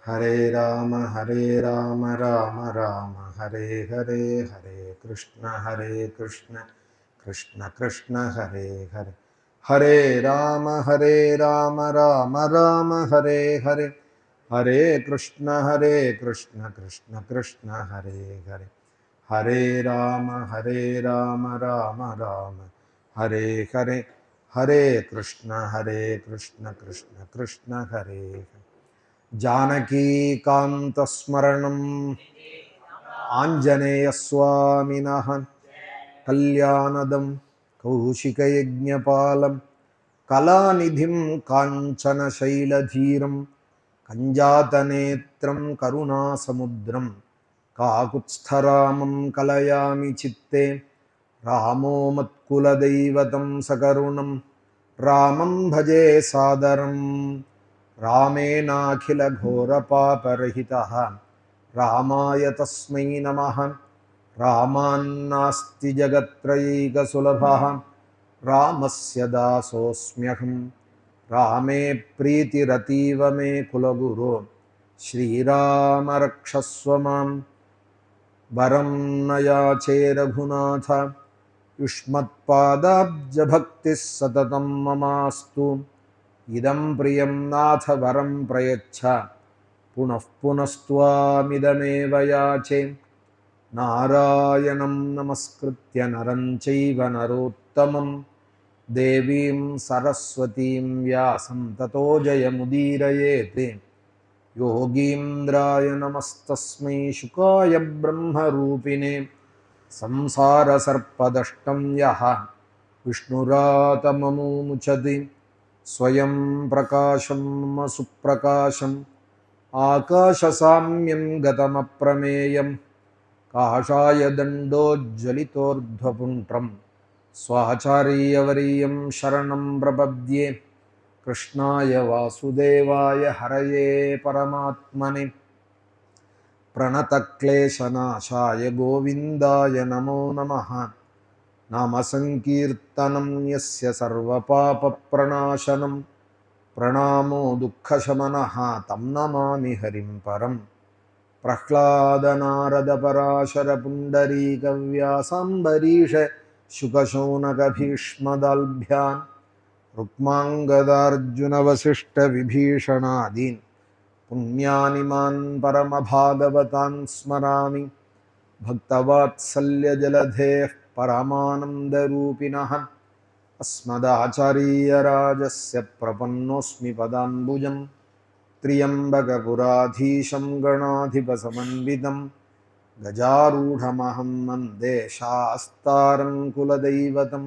हरे राम राम राम हरे हरे, हरे कृष्ण कृष्ण कृष्ण हरे हरे, हरे राम राम राम हरे हरे, हरे कृष्ण कृष्ण कृष्ण हरे हरे, हरे राम राम राम हरे हरे, हरे कृष्ण कृष्ण कृष्ण हरे हरे। जानकी कांतस्मरणं आञ्जनेयस्वामिनः कल्याणदं कौशिकयज्ञपालं कलानिधिं काञ्चनशैलधीरं कञ्जातनेत्रं करुणासमुद्रं काकुत्स्थरामं कलयामि चित्ते, रामो मत्कुलदैवतं सकरुणं रामं भजे सादरम्। रामेणाखिलघोरपापरहितः रामाय तस्मै नमः। रामान्नास्ति जगत्त्रयैकसुलभः रामस्य दासोऽस्म्यहं। रामे प्रीतिरतीव मे कुलगुरो, श्रीराम रक्षस्व मां। वरं न याचे रघुनाथ, युष्मत्पादाब्जभक्तिः सततं ममास्तु। इदं प्रियं नाथ वरं प्रयच्छ, पुनः पुनस्त्वामिदमेव याचे। नारायणं नमस्कृत्य नरं चैव नरोत्तमं, देवीं सरस्वतीं व्यासं ततो जयमुदीरयेत्। योगीन्द्राय नमस्तस्मै शुकाय ब्रह्मरूपिणे, संसारसर्पदष्टं यः विष्णुरातममुमुचति। स्वयं प्रकाशं मम सुप्रकाशम् आकाशसाम्यं गतमप्रमेयं, काषाय दण्डोज्ज्वलितोर्ध्वपुण्ड्रं स्वाचार्यवर्यं शरणं प्रपद्ये। कृष्णाय वासुदेवाय हरये परमात्मने, प्रणतक्लेशनाशाय गोविन्दाय नमो नमः। नामसङ्कीर्तनं यस्य सर्वपापप्रणाशनं, प्रणामो दुःखशमनः तं नमामि हरिं परम्। प्रह्लादनारदपराशरपुण्डरीकव्यासाम्बरीष शुकशौनकभीष्मदाल्भ्यान्, रुक्माङ्गदार्जुनवसिष्ठविभीषणादीन् पुण्यानिमान् परमभागवतान् स्मरामि। भक्तवात्सल्यजलधेः परमानन्दरूपिणः, अस्मदाचार्यराजस्य प्रपन्नोऽस्मि पदाम्बुजं। त्र्यम्बकपुराधीशं गणाधिपसमन्वितं, गजारूढमहं वन्दे शास्तारं कुलदैवतं।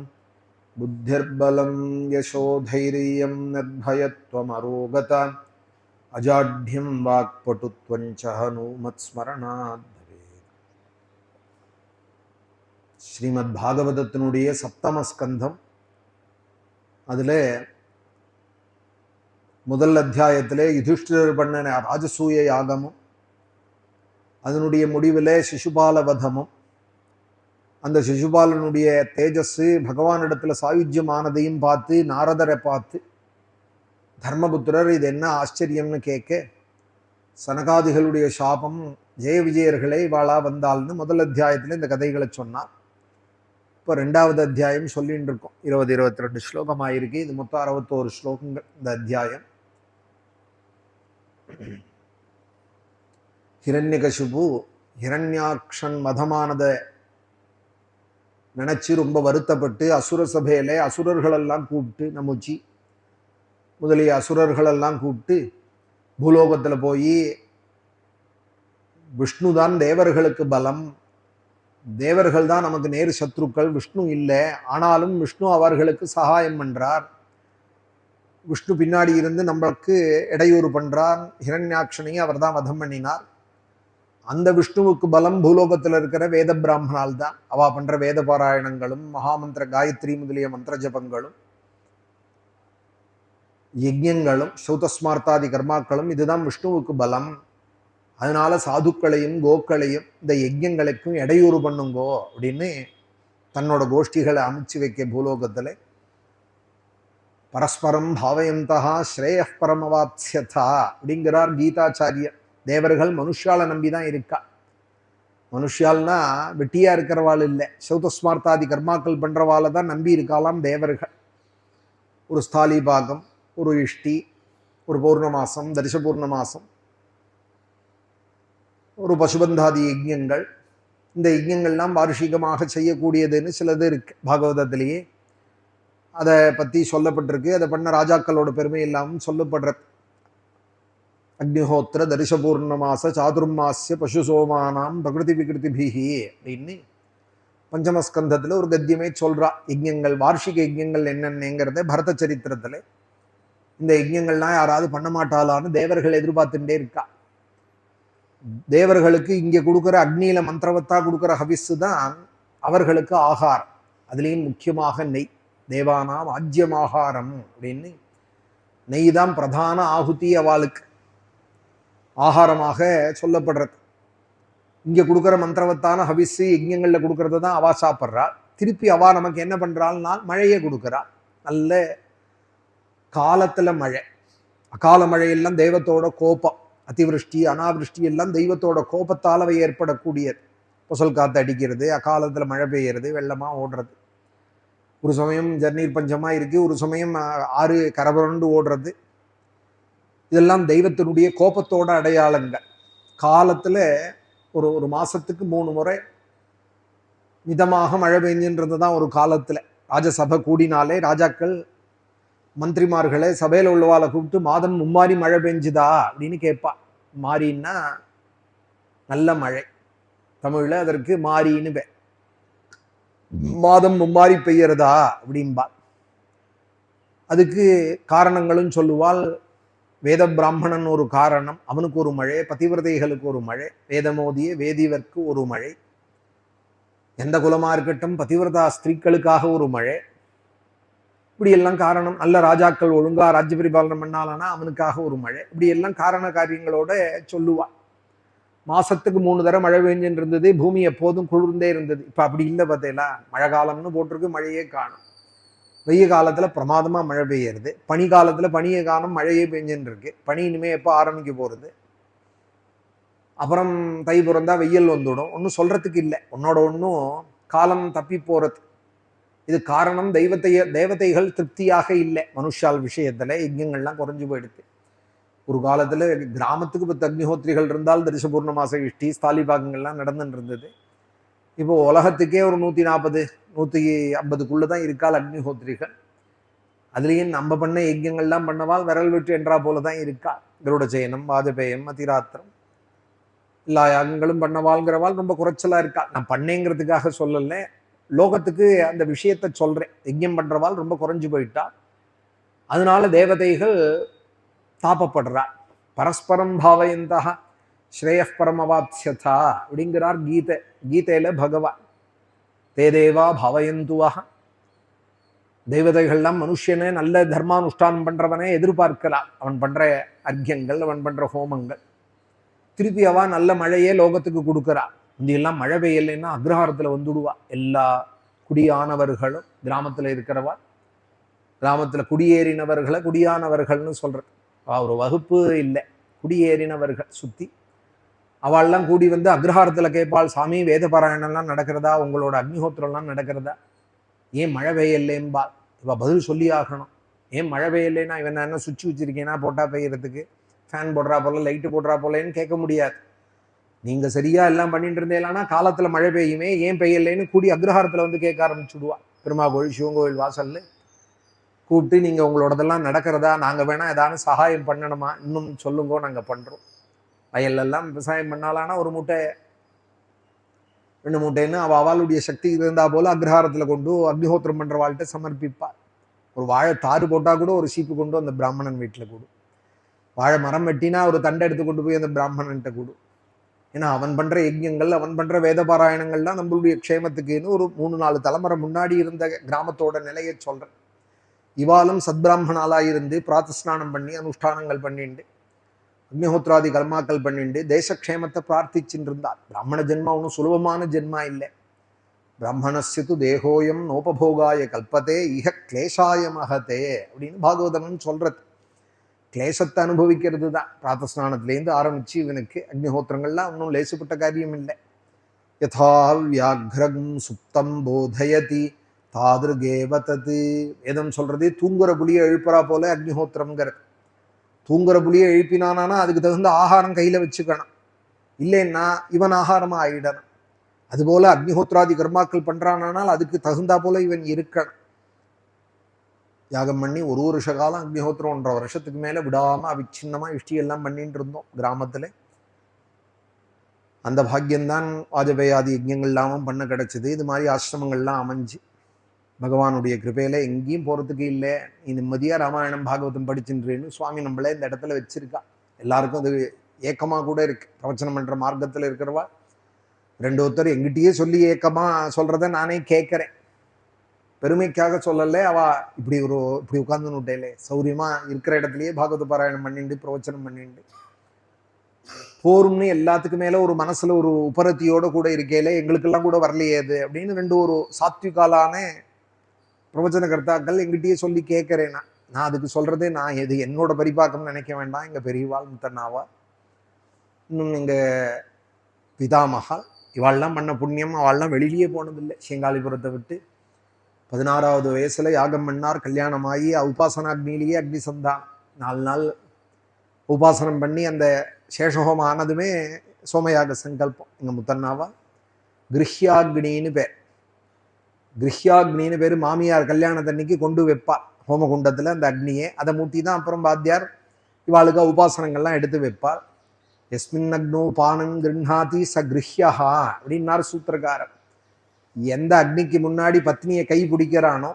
बुद्धिर्बलं यशोधैर्यं निर्भयत्वमरोगता, अजाढ्यं वाक्पटुत्वं च हनुमत्स्मरणात् भवेत्। ஸ்ரீமத்பாகவதத்தினுடைய சப்தம ஸ்கந்தம், அதில் முதல் அத்தியாயத்திலே யுதிஷ்டிரர் பண்ண ராஜசூய யாகமும், அதனுடைய முடிவில் சிசுபால வதமும், அந்த சிசுபாலனுடைய தேஜஸ் பகவானிடத்தில் சாயுஜ்யமானதையும் பார்த்து நாரதரை பார்த்து தர்மபுத்திரர் இது என்ன ஆச்சரியம்னு கேட்க, சனகாதிகளுடைய சாபம் ஜெய விஜயர்களை வாழா வந்தால்னு முதல் அத்தியாயத்தில் இந்த கதைகளை சொன்னார். இப்போ ரெண்டாவது அத்தியாயம் சொல்லிட்டு இருக்கோம். 20-22 ஸ்லோகமாயிருக்கு. இது மொத்தம் 61 ஸ்லோகங்கள் இந்த அத்தியாயம். ஹிரண்யகசிபு ஹிரண்யாக்ஷன் மதமானதை நினைச்சு ரொம்ப வருத்தப்பட்டு அசுர சபையில அசுரர்களெல்லாம் கூப்பிட்டு, நமுச்சி முதலிய அசுரர்களெல்லாம் கூப்பிட்டு பூலோகத்தில் போய் விஷ்ணு தான் தேவர்களுக்கு பலம், தேவர்கள் தான் நமக்கு நேரு சத்ருக்கள், விஷ்ணு இல்லை, ஆனாலும் விஷ்ணு அவர்களுக்கு சகாயம் பண்றார், விஷ்ணு பின்னாடி இருந்து நம்மளுக்கு இடையூறு பண்றார், ஹிரண்யாக்ஷனையும் அவர் தான் வதம் பண்ணினார். அந்த விஷ்ணுவுக்கு பலம் பூலோகத்தில் இருக்கிற வேத பிராமணால் தான். அவ பண்ற வேத பாராயணங்களும் மகாமந்திர காயத்ரி முதலிய மந்திர ஜபங்களும் யஜ்யங்களும் சௌதஸ்மார்த்தாதி கர்மாக்களும் இதுதான் விஷ்ணுவுக்கு பலம். அதனால சாதுக்களையும் கோக்களையும் இந்த யஜ்யங்களுக்கும் இடையூறு பண்ணுங்கோ அப்படின்னு தன்னோட கோஷ்டிகளை அமைச்சு வைக்க பூலோகத்தில் பரஸ்பரம் பாவயந்தா ஸ்ரேய பரமவாத்யதா அப்படிங்கிறார் கீதாச்சாரியர். தேவர்கள் மனுஷாலை நம்பி தான் இருக்கா. மனுஷால்னா வெட்டியா இருக்கிறவாள் இல்லை, சௌதஸ்மார்த்தாதி கர்மாக்கள் பண்றவாளை தான் நம்பி இருக்காலாம் தேவர்கள். ஒரு ஸ்தாலி பாகம், ஒரு இஷ்டி, ஒரு பௌர்ணமாசம், தரிச பூர்ணமாசம், ஒரு பசுபந்தாதி யஜ்யங்கள், இந்த யஜ்யங்கள்லாம் வார்ஷிகமாக செய்யக்கூடியதுன்னு சிலது இருக்கு பாகவதத்திலேயே. அதை பற்றி சொல்லப்பட்டிருக்கு. அதை பண்ண ராஜாக்களோட பெருமை இல்லாமல் சொல்லப்படுறது. அக்னிஹோத்திர தரிச பூர்ணமாச சாதுர்மாசிய பசு சோமானாம் பிரகிருதி விகிருதிபிஹி அப்படின்னு பஞ்சமஸ்கந்தத்தில் ஒரு கத்தியமே சொல்றா. யஜ்யங்கள், வார்ஷிக யஜ்யங்கள் என்னென்னங்கிறத பரத சரித்திரத்தில். இந்த யஜ்யங்கள்லாம் யாராவது பண்ண மாட்டாளான்னு தேவர்கள் எதிர்பார்த்துட்டே இருக்கா. தேவர்களுக்கு இங்கே கொடுக்குற அக்னியில மந்திரவத்தா கொடுக்குற ஹவிஸு தான் அவர்களுக்கு ஆகாரம். அதுலேயும் முக்கியமாக நெய். தேவானாம் ஆஜ்யமாகாரம் அப்படின்னு நெய் தான் பிரதான ஆகுதி அவளுக்கு ஆகாரமாக சொல்லப்படுறது. இங்கே கொடுக்குற மந்திரவத்தான ஹவிஸு யஜ்யங்களில் கொடுக்கறது தான் அவா சாப்பிட்றா. திருப்பி அவா நமக்கு என்ன பண்ணுறாள்னா மழையை கொடுக்குறா. நல்ல காலத்தில் மழை. அகால மழையெல்லாம் தெய்வத்தோட கோபம். அதிவிருஷ்டி அனாவிருஷ்டி எல்லாம் தெய்வத்தோட கோபத்தால் அவை ஏற்படக்கூடியது. புசல் காற்று அடிக்கிறது, அகாலத்தில் மழை பெய்யறது, வெள்ளமாக ஓடுறது. ஒரு சமயம் ஜர்நீர் பஞ்சமாக இருக்குது, ஒரு சமயம் ஆறு கரபுரண்டு ஓடுறது. இதெல்லாம் தெய்வத்தினுடைய கோபத்தோட அடையாளங்கள். காலத்தில் ஒரு மாதத்துக்கு 3 முறை மிதமாக மழை பெஞ்சுன்றது தான் ஒரு காலத்தில். ராஜசபை கூடினாலே ராஜாக்கள் மந்திரிமார்களை சபையில் உள்ளவாளை கூப்பிட்டு மாதம் மும்மாரி மழை பெஞ்சுதா அப்படின்னு கேட்பா. மாரின்னா நல்ல மழை, தமிழில் அதற்கு மாரின்னு பேர். மாதம் மும்மாரி பெய்யறதா அப்படின்பா. அதுக்கு காரணங்களும் சொல்லுவாள். வேத பிராமணன் ஒரு காரணம், அவனுக்கு ஒரு மழை. பதிவிரதைகளுக்கு ஒரு மழை. வேதமோதிய வேதிவர்க்கு ஒரு மழை. எந்த குலமா இருக்கட்டும் பதிவிரதா ஸ்திரீக்களுக்காக ஒரு மழை. இப்படி எல்லாம் காரணம். நல்ல ராஜாக்கள் ஒழுங்கா ராஜ்ய பரிபாலனம் பண்ணாலனா அவனுக்காக ஒரு மழை. இப்படி எல்லாம் காரண காரியங்களோட சொல்லுவா. மாசத்துக்கு 3 தடவை மழை பெஞ்சுன்னு இருந்தது. பூமி எப்போதும் குளிர்ந்தே இருந்தது. இப்ப அப்படி இல்லை பார்த்தீங்களா. மழை காலம்னு போட்டிருக்கு, மழையே காணும். வெய்ய காலத்துல பிரமாதமா மழை பெய்யறது, பனி காலத்துல பனியை காணும், மழையே பெஞ்சுன்னு இருக்கு. பனி இனிமே எப்போ ஆரம்பிக்க போறது. அப்புறம் தை பிறந்தா வெயில் வந்துடும். ஒன்றும் சொல்றதுக்கு இல்லை. உன்னோட ஒன்றும் காலம் தப்பி போறது. இது காரணம் தேவதைகள் திருப்தியாக இல்லை. மனுஷால் விஷயத்துல யஜ்யங்கள்லாம் குறைஞ்சு போயிடுது. ஒரு காலத்துல கிராமத்துக்கு 10 அக்னிஹோத்திரிகள் இருந்தால் தரிச பூர்ணமாச இஷ்டி ஸ்தாலி பாகங்கள்லாம் நடந்துட்டு இருந்தது. இப்போ உலகத்துக்கே ஒரு 140 150க்குள்ளதான் இருக்கால் அக்னிஹோத்திரிகள். அதுலேயும் நம்ம பண்ண யஜ்யங்கள்லாம் பண்ணவால் விரல் விட்டு என்றா போலதான் இருக்கா. கருட சயனம், வாஜபேயம், அதிராத்திரம் எல்லா யாகங்களும் பண்ணவாள்ங்கிறவாள் ரொம்ப குறைச்சலா இருக்கா. நான் பண்ணேங்கிறதுக்காக சொல்லலை, லோகத்துக்கு அந்த விஷயத்த சொல்றேன். யஜ்யம் பண்றவாள் ரொம்ப குறைஞ்சு போயிட்டா. அதனால தேவதைகள் தாபப்படுறா. பரஸ்பரம் பாவயந்தா ஸ்ரேயப் பரமவாத்யதா அப்படிங்கிறார் கீதையில பகவான். தே தேவா பாவயந்துவா. தேவதைகள்லாம் மனுஷனே நல்ல தர்மானுஷ்டானம் பண்றவனே எதிர்பார்க்கலாம். அவன் பண்ற அர்க்கியங்கள், அவன் பண்ற ஹோமங்கள். திருப்பி அவ நல்ல மழையே லோகத்துக்கு கொடுக்குறா. இங்கெல்லாம் மழை பெய்யலைன்னா அக்ரஹாரத்தில் வந்துடுவா. எல்லா குடியானவர்களும் கிராமத்தில் இருக்கிறவா, கிராமத்தில் குடியேறினவர்களை குடியானவர்கள்னு சொல்றது. ஒரு வகுப்பு இல்லை, குடியேறினவர்கள் சுத்தி அவள்லாம் கூடி வந்து அக்ரஹாரத்தில் கேட்பாள், சாமி வேத பாராயணம்லாம் நடக்கிறதா, உங்களோட அக்னிஹோத்திரம்லாம் நடக்கிறதா, ஏன் மழை பெய்யலேம்பாள். இவ பதில் சொல்லி ஆகணும். ஏன் மழை பெய்யலைன்னா இவன் என்ன சுவிட்ச் வச்சிருக்கேன்னா போட்டா பெய்யறதுக்கு, ஃபேன் போடுறா போல, லைட்டு போடுறா போலேன்னு கேட்க முடியாது. நீங்க சரியா எல்லாம் பண்ணிட்டு இருந்தேலானா காலத்துல மழை பெய்யுமே, ஏன் பெய்யலைன்னு கூடி அக்ரஹாரத்துல வந்து கேட்க ஆரம்பிச்சுடுவா. பெருமாள் சிவன் கோவில் வாசல்ல கூப்பிட்டு நீங்க உங்களோடதெல்லாம் நடக்கிறதா, நாங்க வேணா ஏதாவது சகாயம் பண்ணணுமா, இன்னும் சொல்லுங்கோ, நாங்க பண்றோம். வயல்லெல்லாம் விவசாயம் பண்ணாலானா ஒரு மூட்டை 2 மூட்டைன்னு அவளுடைய சக்தி இருந்தா போல அக்ரஹாரத்துல கொண்டு அக்னிஹோத்திரம் பண்ற வாழ்கிட்ட சமர்ப்பிப்பார். ஒரு வாழை தாறு போட்டா கூட ஒரு சீப்பு கொண்டு அந்த பிராமணன் வீட்டுல கூடும். வாழை மரம் வெட்டினா ஒரு தண்டை எடுத்து கொண்டு போய் அந்த பிராமணன்கிட்ட கூடும். ஏன்னா அவன் பண்ற யஜ்யங்கள், அவன் பண்ற வேத பாராயணங்கள்லாம் நம்மளுடைய க்ஷேமத்துக்குன்னு ஒரு 3-4 தலைமுறை முன்னாடி இருந்த கிராமத்தோட நிலையை சொல்றேன். இவாலும் சத்பிராமணாலா இருந்து பிரார்த்தஸ்நானம் பண்ணி அனுஷ்டானங்கள் பண்ணிண்டு அக்னிஹோத்ராதி கர்மாக்கள் பண்ணிண்டு தேசக்ஷேமத்தை பிரார்த்திச்சுட்டு இருந்தார். பிராமண ஜென்மா ஒன்றும் சுலபமான ஜென்மா இல்லை. பிராமணஸ்யது தேகோயம் நோபபோகாய கல்பத்தே இஹ கிளேஷாய மகதே அப்படின்னு பாகவதமன் சொல்றது. கிளேசத்தை அனுபவிக்கிறது தான். பிராத்தஸ்நானத்திலேருந்து ஆரம்பிச்சு இவனுக்கு அக்னிஹோத்திரங்கள்லாம் ஒன்றும் லேசுப்பட்ட காரியம் இல்லை. யதா வியாக்ரம் சுப்தம் போதயதி தாதிருகேவ தது. வேதம் சொல்றது தூங்குற புலியை எழுப்புறா போல அக்னிஹோத்திரம்ங்கிறது. தூங்குற புலியை எழுப்பினானா அதுக்கு தகுந்த ஆகாரம் கையில வச்சுக்கணும், இல்லைன்னா இவன் ஆகாரமா ஆயிடணும். அதுபோல அக்னிஹோத்ராதி கர்மாக்கள் பண்றானால் அதுக்கு தகுந்தா போல இவன் இருக்கணும். யாகம் பண்ணி ஒரு வருஷ காலம் அக்னிஹோத்திரம் 1.5 வருஷத்துக்கு மேல விடாம அவிச்சின்னமா இஷ்டியெல்லாம் பண்ணிட்டு இருந்தோம் கிராமத்துல. அந்த பாக்கியம்தான் வாஜபேயாதி யஜ்யங்கள் எல்லாமும் பண்ண கிடைச்சது. இது மாதிரி ஆசிரமங்கள்லாம் அமைஞ்சு பகவானுடைய கிருபையில எங்கேயும் போறதுக்கு இல்லை, நீ நிம்மதியா ராமாயணம் பாகவதம் படிச்சுன்றேன்னு சுவாமி நம்மளே இந்த இடத்துல வச்சிருக்கா. எல்லாருக்கும் அது ஏக்கமா கூட இருக்கு. பிரவச்சனம் பண்ற மார்க்கத்துல இருக்கிறவா 2 ஒருத்தர் எங்கிட்டயே சொல்லி ஏக்கமா சொல்றத நானே கேட்கறேன். பெருமைக்காக சொல்லல, அவ இப்படி உட்கார்ந்து நோட்டையிலே சௌரியமா இருக்கிற இடத்துலயே பாகவத பாராயணம் பண்ணிண்டு பிரவச்சனம் பண்ணிண்டு போரும்னு எல்லாத்துக்கு மேல ஒரு மனசுல ஒரு உபரத்தியோட கூட இருக்கையில எங்களுக்கெல்லாம் கூட வரலையே அது அப்படின்னு 2 ஒரு சாத்விகாலான பிரவச்சன கர்த்தாக்கள் எங்கிட்டயே சொல்லி கேட்கிறேன். நான் அதுக்கு சொல்றதே நான் எது என்னோட பரிபாக்கம் நினைக்க வேண்டாம். எங்க பெரியவாள் முத்தண்ணாவா, இன்னும் எங்க பிதாமகா, இவாள்லாம் பண்ண புண்ணியம். அவள்லாம் வெளியிலேயே போனதில்லை. செங்காலிபுரத்தை விட்டு 16வது வயசுல யாகம் பண்ணார். கல்யாணமாகி உபாசனாக்னிலேயே அக்னி சந்தான் 4 நாள் உபாசனம் பண்ணி அந்த சேஷஹோமம் ஆனதுமே சோமயாக சங்கல்பம். எங்க முத்தண்ணாவா கிருஹ்யாக்னின்னு பேர். கிருஹ்யாக்னின்னு பேர். மாமியார் கல்யாணத்தன்னைக்கு கொண்டு வைப்பா ஹோமகுண்டத்துல அந்த அக்னியை. அதை மூட்டி தான் அப்புறம் பாத்தியார் இவாளுக்கு உபாசனங்கள்லாம் எடுத்து வைப்பாள். எஸ்மின் அக்னோ பானம் கிருஹாதி ச கிருஹ்யா அப்படின்னார் சூத்திரக்காரர். எந்த அக்னிக்கு முன்னாடி பத்னியை கை பிடிக்கிறானோ,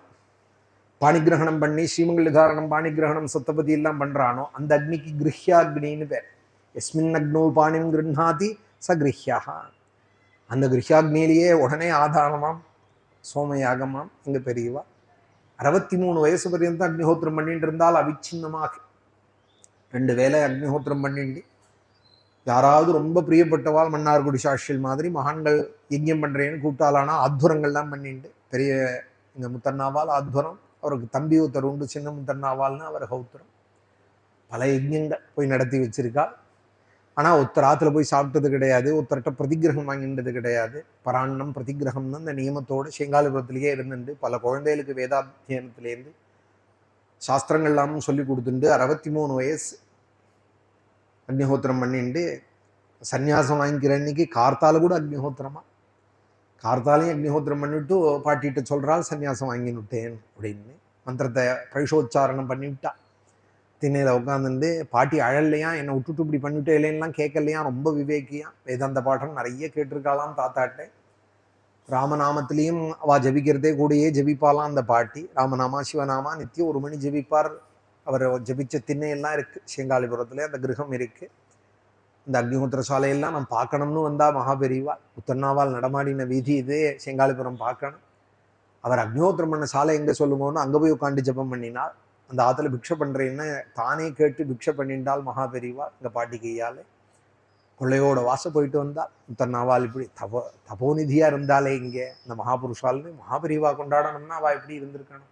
பாணிகிரகணம் பண்ணி ஸ்ரீமங்கல தாரணம் பாணிகிரகணம் சத்தபதி எல்லாம் பண்றானோ அந்த அக்னிக்கு கிருஹ்யாக்னின்னு பேர். எஸ்மின் அக்னோ பாணிம் கிருஹாதி ச கிருஹ்யா. அந்த கிருஹ்யாக்னிலேயே உடனே ஆதாரமாம் சோமயாகமாம் எங்க பெரியவா. 63 வயசு பர்யந்தம் அக்னிஹோத்திரம் பண்ணிட்டு இருந்தால் அவிச்சின்னமாக 2 வேளை அக்னிஹோத்திரம் பண்ணிட்டு, யாராவது ரொம்ப பிரியப்பட்டவாள் மன்னார்குடி சாட்சியல் மாதிரி மகான்கள் யஜ்யம் பண்றேன்னு கூப்பிட்டாலானா ஆத்வரங்கள்லாம் பண்ணிட்டு, பெரிய எங்க முத்தண்ணாவால் ஆத்வரம், அவருக்கு தம்பி ஒருத்தர் உண்டு சின்ன முத்தண்ணாவால்னு அவர் ஹௌத்திரம். பல யஜ்யங்கள் போய் நடத்தி வச்சிருக்கா. ஆனா ஒருத்தர் ஆத்துல போய் சாப்பிட்டது கிடையாது, ஒருத்தர்கிட்ட பிரதிகிரகம் வாங்கின்றது கிடையாது. பராண்ணம் பிரதிகிரகம்னு அந்த நியமத்தோடு செங்காலிபுரத்திலேயே இருந்துட்டு பல குழந்தைகளுக்கு வேதாத்தியனத்திலேருந்து சாஸ்திரங்கள்லாமும் சொல்லி கொடுத்துட்டு 63 வயசு அக்னிஹோத்திரம் பண்ணிட்டு சன்னியாசம் வாங்கிக்கிற அன்னைக்கு கார்த்தால கூட அக்னிஹோத்திரமா. கார்த்தாலையும் அக்னிஹோத்திரம் பண்ணிவிட்டு பாட்டிட்டு சொல்றாள் சன்னியாசம் வாங்கினுட்டேன் அப்படின்னு. மந்திரத்தை பிரவிஷோச்சாரணம் பண்ணிவிட்டா. திண்ணையில உட்காந்துட்டு பாட்டி அழல்லையா, என்னை விட்டுட்டு இப்படி பண்ணிவிட்டு இல்லைன்னா கேட்கலையா, ரொம்ப விவேக்கியா, வேதாந்த பாடம் நிறைய கேட்டிருக்காளாம் தாத்தாட்ட. ராமநாமத்திலையும் அவ ஜபிக்கிறதே கூடயே ஜபிப்பாலாம் அந்த பாட்டி. ராமநாமா சிவநாமா நித்தியம் 1 மணி ஜபிப்பார். அவர் ஜபிச்ச திண்ணையெல்லாம் இருக்கு செங்காலிபுரத்துல, அந்த கிரகம் இருக்கு. இந்த அக்னிஹோத்திர சாலையெல்லாம் நான் பார்க்கணும்னு வந்தா மகாபெரிவா. முத்தண்ணாவால் நடமாடின வீதி இது, செங்காலிபுரம் பார்க்கணும். அவர் அக்னிஹோத்திரம் பண்ண சாலை எங்க சொல்லுங்கன்னு அங்க போய் உட்காந்து ஜபம் பண்ணினார். அந்த ஆத்துல பிக்ஷை பண்றேன்னு தானே கேட்டு பிக்ஷை பண்ணிட்டால் மகாபெரிவா. இந்த பாட்டி கையால கொள்ளையோட வாச போயிட்டு வந்தால். முத்தண்ணாவால் இப்படி தபோநிதியா இருந்தாலே இங்கே இந்த மகாபுருஷால்னு மகாபெரிவா கொண்டாடணும்னா அவ எப்படி இருந்திருக்கணும்.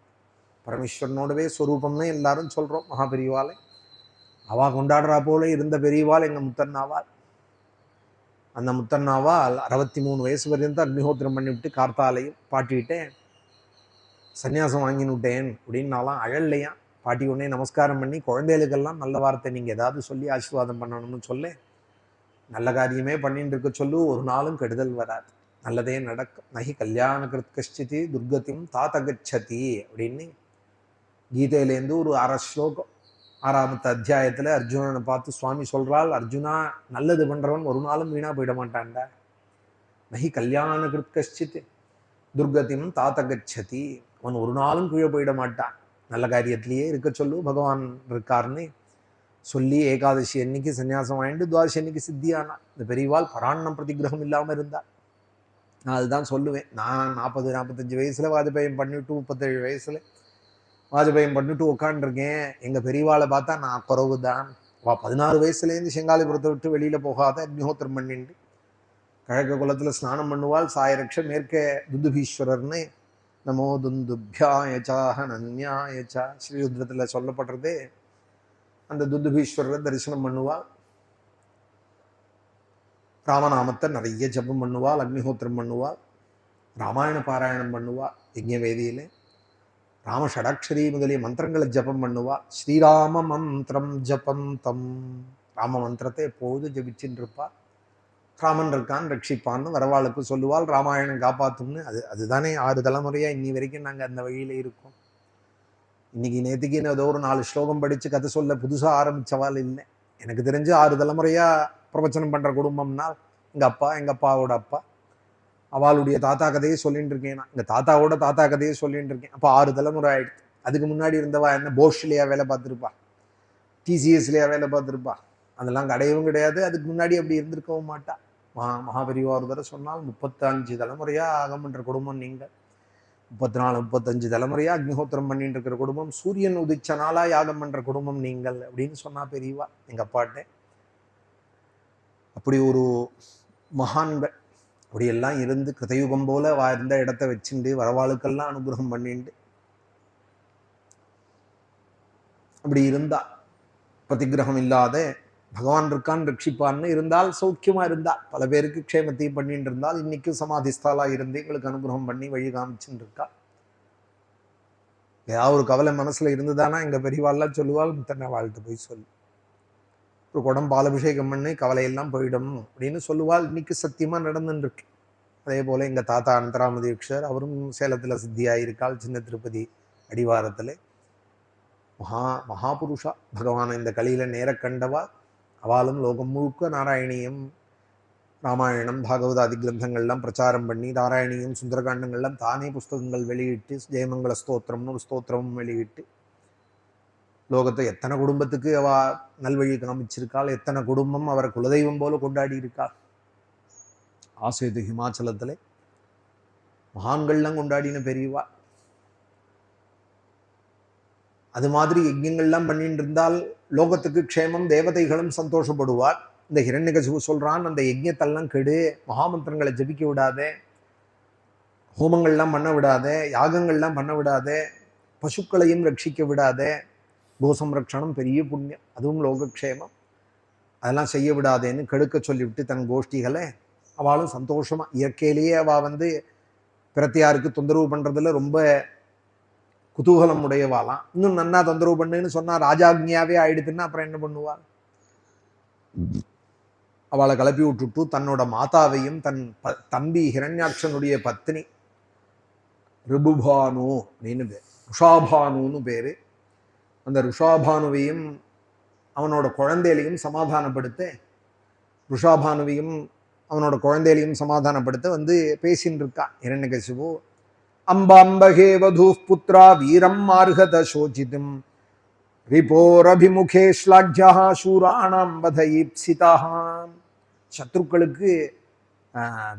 பரமேஸ்வரனோடவே ஸ்வரூபம்னு எல்லாரும் சொல்றோம் மகாபெரிவாலை. அவா கொண்டாடுறா போல இருந்த பெரியவாள் எங்க முத்தண்ணாவால். அந்த முத்தண்ணாவால் 63 வயசு வரையும் அக்னிஹோத்திரம் பண்ணிவிட்டு கார்த்தாலையும் பாட்டிக்கிட்டேன் சன்னியாசம் வாங்கினுட்டேன் அப்படின்னாலாம் அழல்லையா. பாட்டி உடனே நமஸ்காரம் பண்ணி, குழந்தைகளுக்கெல்லாம் நல்ல வார்த்தை நீங்க ஏதாவது சொல்லி ஆசீர்வாதம் பண்ணணும்னு சொல்ல, நல்ல காரியமே பண்ணிட்டு இருக்க சொல்லு, ஒரு நாளும் கெடுதல் வராது, நல்லதே நடக்கும். நகி கல்யாண கிருத் கஷ்டிதி துர்கதியும் தாத்தகச்சதி அப்படின்னு கீதையிலேருந்து ஒரு 6 ஸ்லோகம் 6வது அத்தியாயத்துல அர்ஜுனனை பார்த்து சுவாமி சொல்றாள், அர்ஜுனா நல்லது பண்றவன் ஒரு நாளும் வீணா போயிட மாட்டான்டா. நகி கல்யாண கிருத் கஷ்டித் துர்கதியும் தாத்தகச்சதி. அவன் ஒரு நாளும் கீழே போயிட மாட்டான், நல்ல காரியத்திலேயே இருக்க சொல்லு, பகவான் இருக்காருன்னு சொல்லி ஏகாதசி அன்னைக்கு சன்னியாசம் வாங்கிட்டு துவாதசி அன்னைக்கு சித்தியானா. இந்த பெரியவாள் பராண்ணம் பிரதிகிரகம் இல்லாம இருந்தா. நான் அதுதான் சொல்லுவேன். நான் 40-45 வயசுல வாஜபேயம் பண்ணிவிட்டு 37 வயசுல வாஜபேயம் பண்ணிட்டு உட்காந்துருக்கேன். எங்க பெரியவாளை பார்த்தா நான் குறவு தான். 16 வயசுலேருந்து செங்காலிபுரத்தை விட்டு வெளியில போகாத அக்னிஹோத்திரம் பண்ணிட்டு கிழக்கு குளத்துல ஸ்நானம் பண்ணுவாள். சாயரக்ஷ மேற்க துந்துபீஸ்வரர்னு நமோ துந்துபியாயச்சா நன்யாயச்சா ஸ்ரீருத்ரத்துல சொல்லப்படுறது. அந்த துந்துபீஸ்வரரை தரிசனம் பண்ணுவாள். ராமநாமத்தை நிறைய ஜபம் பண்ணுவாள், அக்னிஹோத்திரம் பண்ணுவாள், ராமாயண பாராயணம் பண்ணுவாள், யஜ்ஞவேதியிலே ராம ஷடாட்சரி முதலிய மந்திரங்களை ஜபம் பண்ணுவாள். ஸ்ரீராம மந்திரம் ஜபம் தம், ராம மந்திரத்தை எப்போது ஜபிச்சுட்டு இருப்பாள். ராமன் இருக்கான் ரட்சிப்பான்னு வரவாளுக்கு சொல்லுவாள், ராமாயணம் காப்பாற்றும்னு. அதுதானே 6 தலைமுறையாக இன்னி வரைக்கும் நாங்கள் அந்த வழியில் இருக்கோம். இன்னைக்கு நேற்றுக்கு ஏதோ ஒரு 4 ஸ்லோகம் படித்து கதை சொல்ல புதுசாக ஆரம்பித்தவாள் இல்லை. எனக்கு தெரிஞ்சு 6 தலைமுறையாக பிரவச்சனம் பண்ணுற குடும்பம்னால் எங்கள் அப்பா, எங்கள் அப்பாவோட அப்பா, அவளுடைய தாத்தா கதையை சொல்லிட்டு இருக்கேன். நான் எங்கள் தாத்தாவோட தாத்தா கதையை சொல்லிட்டு இருக்கேன். அப்போ 6 தலைமுறை ஆயிடுச்சு. அதுக்கு முன்னாடி இருந்தவா என்ன போஷ்லேயா வேலை பார்த்துருப்பா, டிசிஎஸ்லேயா வேலை பார்த்துருப்பா, அதெல்லாம் கிடையவும் கிடையாது. அதுக்கு முன்னாடி அப்படி இருந்திருக்கவும் மாட்டா. மகாபெரிவா ஒரு தடவை சொன்னால் 35 தலைமுறையாக ஆகம் பண்ணுற குடும்பம் நீங்கள், 34 35 தலைமுறையாக அக்னிஹோத்திரம் பண்ணிட்டு இருக்கிற குடும்பம், சூரியன் உதிச்ச நாளா யாகம் பண்ணுற குடும்பம் நீங்கள் அப்படின்னு சொன்னா பெரியவா எங்கள் அப்பாட்டே. அப்படி ஒரு மகான்கள் அப்படியெல்லாம் இருந்து கிருதயுகம் போல இருந்த இடத்த வச்சுண்டு வரவாளுக்கெல்லாம் அனுகிரகம் பண்ணிண்டு அப்படி இருந்தா, பிரதிகிரகம் இல்லாத பகவான் இருக்கான் ரட்சிப்பான்னு இருந்தால் சௌக்கியமா இருந்தா, பல பேருக்கு க்ஷேமத்தையும் பண்ணிட்டு இருந்தால், இன்னைக்கு சமாதிஸ்தாலா இருந்து எங்களுக்கு அனுகிரகம் பண்ணி வழி காமிச்சுட்டு இருக்கா. ஏதாவது ஒரு கவலை மனசுல இருந்துதானா எங்க பெரியவாள்லாம் சொல்லுவாள், தன்னை வாழ்த்து போய் சொல்லு, ஒரு குடம் பாலபிஷேகம் பண்ணி கவலையெல்லாம் போயிடும் அப்படின்னு சொல்லுவாள். இன்னைக்கு சத்தியமா நடந்துட்டு இருக்கு. அதே போல எங்க தாத்தா அனந்தராம தீட்சர், அவரும் சேலத்துல சித்தியாயிருக்காள், சின்ன திருப்பதி அடிவாரத்துல. மகாபுருஷா, பகவானை இந்த கலியில நேர கண்டவா. அவளும் லோகம் முழுக்க நாராயணியம், ராமாயணம், பாகவதாதி கிரந்தங்கள்லாம் பிரச்சாரம் பண்ணி, நாராயணியம், சுந்தரகாண்டங்கள்லாம் தானே புஸ்தகங்கள் வெளியிட்டு, ஜெயமங்கல ஸ்தோத்திரம்னு ஒரு ஸ்தோத்திரமும் வெளியிட்டு லோகத்தை எத்தனை குடும்பத்துக்கு அவ நல்வழி காமிச்சிருக்காள். எத்தனை குடும்பம் அவரை குலதெய்வம் போல கொண்டாடி இருக்காள். ஆசேது ஹிமாச்சலத்துல மகான்கள்லாம் கொண்டாடின பெரியவா. அது மாதிரி யஜ்யங்கள்லாம் பண்ணிட்டு இருந்தால் லோகத்துக்கு க்ஷேமம், தேவதைகளும் சந்தோஷப்படுவார். இந்த ஹிரண்யகசிபு சொல்றான், அந்த யஜ்யத்தெல்லாம் கெடு, மகாமந்திரங்களை ஜபிக்க விடாதே, ஹோமங்கள்லாம் பண்ண விடாதே, யாகங்கள்லாம் பண்ண விடாதே, பசுக்களையும் ரட்சிக்க விடாதே, கோசம்ரக்ஷணம் பெரிய புண்ணியம், அதுவும் லோகக்ஷேமம், அதெல்லாம் செய்ய விடாதேன்னு கெடுக்க சொல்லிவிட்டு தன் கோஷ்டிகளை அவளும் சந்தோஷமா, இயற்கையிலேயே அவள் பிரத்தியாருக்கு தொந்தரவு பண்றதுல ரொம்ப குதூகலம் உடையவாளாம். இன்னும் நன்னா தொந்தரவு பண்ணுன்னு சொன்னா ராஜாக்னியாவே ஆயிடுதுன்னா அப்புறம் என்ன பண்ணுவாள்? அவளை கிளப்பி விட்டுட்டு தன்னோட மாதாவையும் தன் தம்பி ஹிரண்யாட்சனுடைய பத்னி ரிபுபானு அப்படின்னு பேர், ருஷாபானுன்னு பேரு, அந்த ருஷாபானுவையும் அவனோட குழந்தைகளையும் சமாதானப்படுத்த, ருஷாபானுவையும் அவனோட குழந்தைகளையும் சமாதானப்படுத்த பேசின்னு இருக்கா ஹிரண்யகசிபு. அம்பாம்பகே வதூ புத்ரா வீரம் மார்கத சோசிதும் ரிபோரபிமுகே ஸ்லாக்யா சூராணாம் வதஈப்சிதா. சத்ருக்களுக்கு,